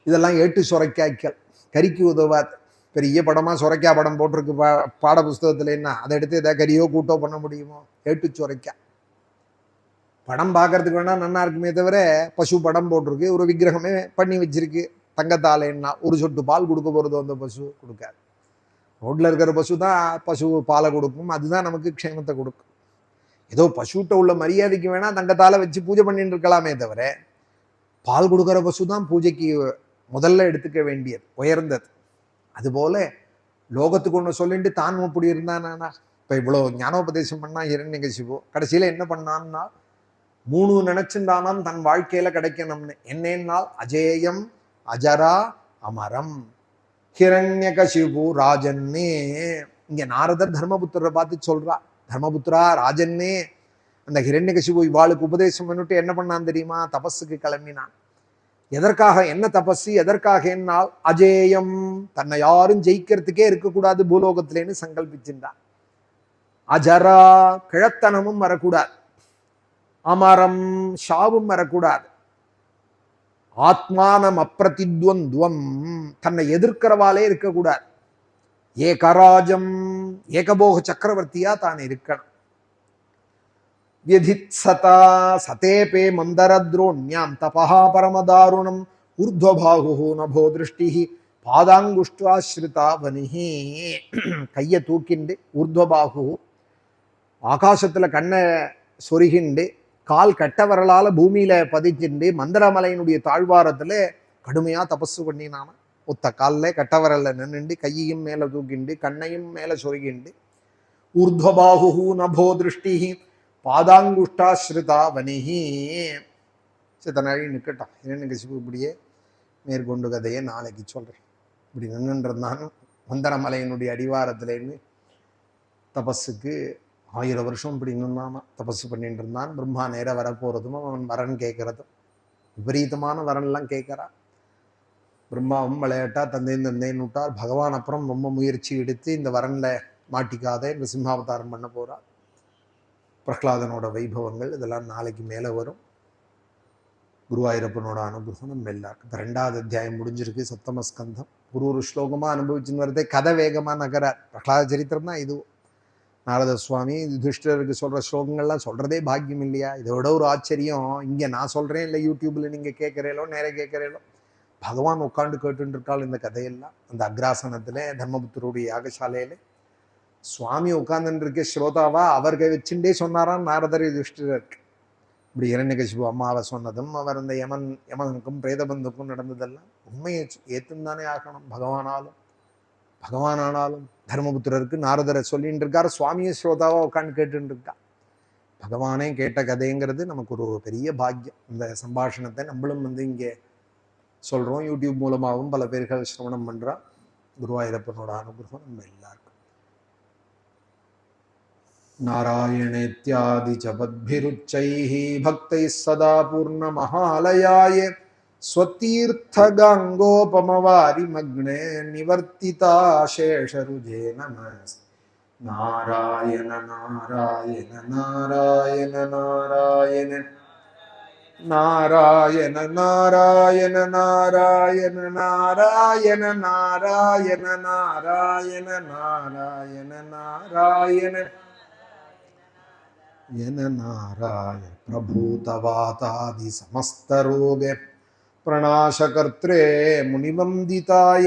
இதெல்லாம் ஏட்டு சுரைக்காய்க்கல், கறிக்கு உதவாது. பெரிய படமா சுரைக்காய் படம் போட்டிருக்கு பாட புஸ்தகத்துல, என்ன அதை எடுத்து எதாவது கறியோ கூட்டோ பண்ண முடியுமோ? ஏட்டு சுரைக்காய் படம் பார்க்கறதுக்கு வேணா நல்லா இருக்குமே தவிர, பசு படம் போட்டிருக்கு, ஒரு விக்கிரகமே பண்ணி வச்சிருக்கு தங்கத்தாலேன்னா, ஒரு சொட்டு பால் கொடுக்க போறது அந்த பசு கொடுக்காது. ரோட்ல இருக்கிற பசு தான் பசு பாலை கொடுக்கும், அதுதான் நமக்கு க்ஷேமத்தை கொடுக்கும். ஏதோ பசுட்ட உள்ள மரியாதைக்கு வேணா தங்கத்தால வச்சு பூஜை பண்ணிட்டு இருக்கலாமே தவிர, பால் கொடுக்குற பசு தான் பூஜைக்கு முதல்ல எடுத்துக்க வேண்டியது, உயர்ந்தது. அதுபோல லோகத்துக்கு ஒன்று சொல்லிட்டு தான் இப்படி இருந்தானா? இப்போ இவ்வளோ ஞானோபதேசம் பண்ணா ஹிரண்யகசிபு, கடைசியில என்ன பண்ணான்னா 3 நினைச்சுட்டானாம் தன் வாழ்க்கையில கிடைக்கணும்னு. என்னென்னால் அஜேயம் அஜரா அமரம். ஹிரண்யகசிபு ராஜன்னே, இங்க நாரதர் தர்மபுத்திரரை பார்த்து சொல்றா, தர்மபுத்திரா ராஜன்னே, அந்த ஹிரண்யகசிபு இவாளுக்கு உபதேசம் பண்ணிட்டு என்ன பண்ணான் தெரியுமா? தபஸுக்கு கிளம்பினான். எதற்காக? என்ன தபஸு எதற்காக என்னால் அஜேயம், தன்னை யாரும் ஜெயிக்கிறதுக்கே இருக்கக்கூடாது பூலோகத்திலேன்னு சங்கல்பிச்சிருந்தான். அஜரா, கிழத்தனமும் வரக்கூடாது. அமரம், ஷாவும் வரக்கூடாது. ஆத்மானம் அப்பிரதித்வந்த்வம், தன்னை எதிர்க்கிறவாளே இருக்கக்கூடாது. ஏகராஜம், ஏகபோக சக்கரவர்த்தியா தான் இருக்கணும். வியதித்சதா சதேபே மந்தரத்ரோண்யாம் தபஹா பரமதாருணம் ஊர்த்வபாஹு நபோ திருஷ்டிஹி பாதாங்குஷ்டாஸ்ரிதா வனிஹி. கையை தூக்கிண்டு ஊர்த்வபாஹு, ஆகாசத்துல கண்ணை சொருகிண்டு, கால் கட்ட வரலால பூமியில பதிச்சுண்டு, மந்தரமலையினுடைய தாழ்வாரத்துல கடுமையா தபஸு பண்ணினான. ஒத்த காலில் கட்டவரல்ல நின்றுண்டு, கையையும் மேல தூக்கிண்டு, கண்ணையும் மேல சொருகிண்டு, ஊர்த்வபாஹு நபோ திருஷ்டிஹி பாதாங்குஷ்டாஸ்ரிதா வனிஹி. சித்தனாழி நிற்கட்டான். ஹிரண்யகசிபு இப்படியே மேற்கொண்டு கதையை நாளைக்கு சொல்றேன். இப்படி நின்றுன்றான் மந்தரமலையினுடைய அடிவாரத்திலேன்னு தபஸுக்கு 1000 வருஷம் இப்படி நின்னானா, தபஸு பண்ணிட்டு இருந்தான். பிரம்மா நேர வரப்போறதும் அவன் வரன் கேட்கறதும் விபரீதமான வரன்லாம் கேட்கறான். பிரம்மாவும் விளையாட்டா தந்தைன்னு விட்டார். பகவான் அப்புறம் ரொம்ப முயற்சி எடுத்து இந்த வரன்ல மாட்டிக்காத இந்த சிம்மாவதாரம் பண்ண போறார். பிரகலாதனோட வைபவங்கள் இதெல்லாம் நாளைக்கு மேலே வரும். குருவாயூரப்பனோட அனுகிரகம் நம்ம எல்லாருக்கும். இப்போ 2வது அத்தியாயம் முடிஞ்சிருக்கு, சப்தமஸ்கந்தம். ஒரு ஸ்லோகமாக அனுபவிச்சுன்னு வரதே கதை வேகமாக நகரார். பிரகலாத சரித்திரம் தான் இது. நாரத சுவாமி யுதிஷ்டிரருக்கு சொல்கிற ஸ்லோகங்கள்லாம் சொல்கிறதே பாக்கியம் இல்லையா? இதோட ஒரு ஆச்சரியம் இங்கே நான் சொல்கிறேன், இல்லை யூடியூப்பில் நீங்கள் கேட்குறீங்களோ நேராக கேட்குறீங்களோ, பகவான் உட்காந்து கேட்டுன்னு இருக்காள் இந்த கதையெல்லாம். அந்த அக்ராசனத்தில் தர்மபுத்தருடைய யாகசாலையில் சுவாமி உட்கார்ந்துட்டு இருக்க ஸ்ரோதாவா அவர்க வச்சுட்டே சொன்னாராம் நாரதர் யுதிஷ்டிரருக்கு. இப்படி ஹிரண்யகசிபு அம்மாவை சொன்னதும், அவர் அந்த யமனுக்கும் பிரேதபந்துக்கும் நடந்ததெல்லாம் உண்மையை ஏத்துந்தானே ஆகணும். பகவானானாலும் தர்மபுத்திரருக்கு நாரதரை சொல்லிட்டு இருக்காரு, சுவாமியை ஸ்ரோதாவா உட்காந்து கேட்டுட்டு இருக்கா. பகவானே கேட்ட கதைங்கிறது நமக்கு ஒரு பெரிய பாக்கியம். இந்த சம்பாஷணத்தை நம்மளும் இங்கே சொல்றோம். யூடியூப் மூலமாகவும் பல பேர்கள் சிரவணம் பண்றா. குருவாயூரப்பனோட அனுகிரகம் நம்ம எல்லாருக்கும். नारायणेत्यादि जपद्भिरुच्चैः भक्तैः सदा पूर्णमहालयाय स्वतीर्थगाङ्गोपमवारिमग्ने निवर्तिता शेषरुजे नमस्ते. नारायण नारायण नारायण नारायण நாராயண நாராயண நாராயண நாராயண நாராயண நாராயண நாராயண நாராயண யன நாராய பிரபூதவாதாதி சமஸ்தரோக பிரணாசகர்த்ரே முனிவந்திதாய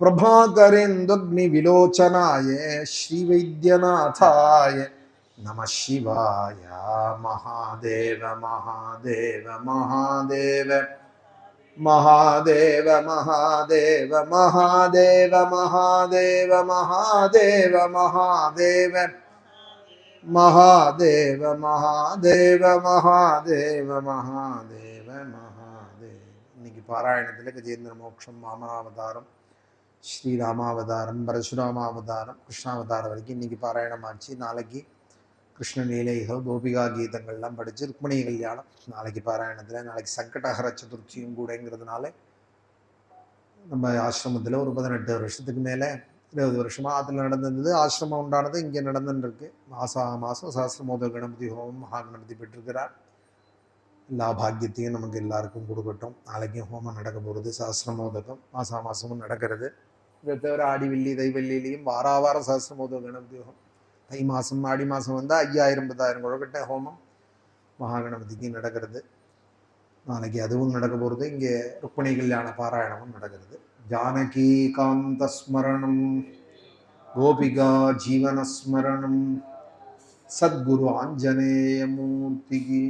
பிரபாகரேந்தக்னி விலோச்சனாய ஸ்ரீவைத்யநாதாய நம சிவாய. மகாதேவ மகாதேவ மகாதேவ மகாதேவ மகாதேவ மகாதேவ மகாதேவ மகாதேவ மகாதேவ மகாதேவ மகாதேவ மகாதேவ மகாதேவ மகாதேவ. இன்னைக்கு பாராயணத்தில் கஜேந்திர மோட்சம், வாமனாவதாரம், ஸ்ரீராமாவதாரம், பரசுராமாவதாரம், கிருஷ்ணாவதாரம் வரைக்கும் இன்னைக்கு பாராயணமாச்சு. நாளைக்கு கிருஷ்ண லீலைகள், கோபிகா கீதங்கள்லாம் படித்து ருக்மிணி கல்யாணம் நாளைக்கு பாராயணத்தில். நாளைக்கு சங்கடஹர சதுர்த்தியும் கூடங்கிறதுனால நம்ம ஆசிரமத்தில் ஒரு 18 வருஷத்துக்கு மேலே 20 வருஷமாக அதில் நடந்திருந்தது. ஆசிரமம் உண்டானது இங்கே நடந்துருக்கு. மாதம் சஹஸ்ரமோத கணபதி ஹோமம் மகாகணபதி பெற்றிருக்கிறார். எல்லா பாக்கியத்தையும் நமக்கு எல்லாருக்கும் கொடுக்கட்டும். நாளைக்கும் ஹோமம் நடக்க போகிறது. சஹஸ்ரமோதகம் மாதமும் நடக்கிறது. இதை தவிர ஆடி வெள்ளி தைவெள்ளியிலையும் வாரம் சஹஸ்ரமோத கணபதி ஹோமம். தை மாதம் ஆடி மாதம் வந்தால் 5000-10,000 குழக்கட்டை ஹோமம் மகாகணபதிக்கு நடக்கிறது. நாளைக்கு அதுவும் நடக்க போகிறது. இங்கே ருக்மிணி கல்யாண பாராயணமும் நடக்கிறது. ஜானகி காந்தஸ்மரணம், கோபிகா ஜீவனஸ்மரணம், சத்குரு ஆஞ்சநேயமூர்த்திகி.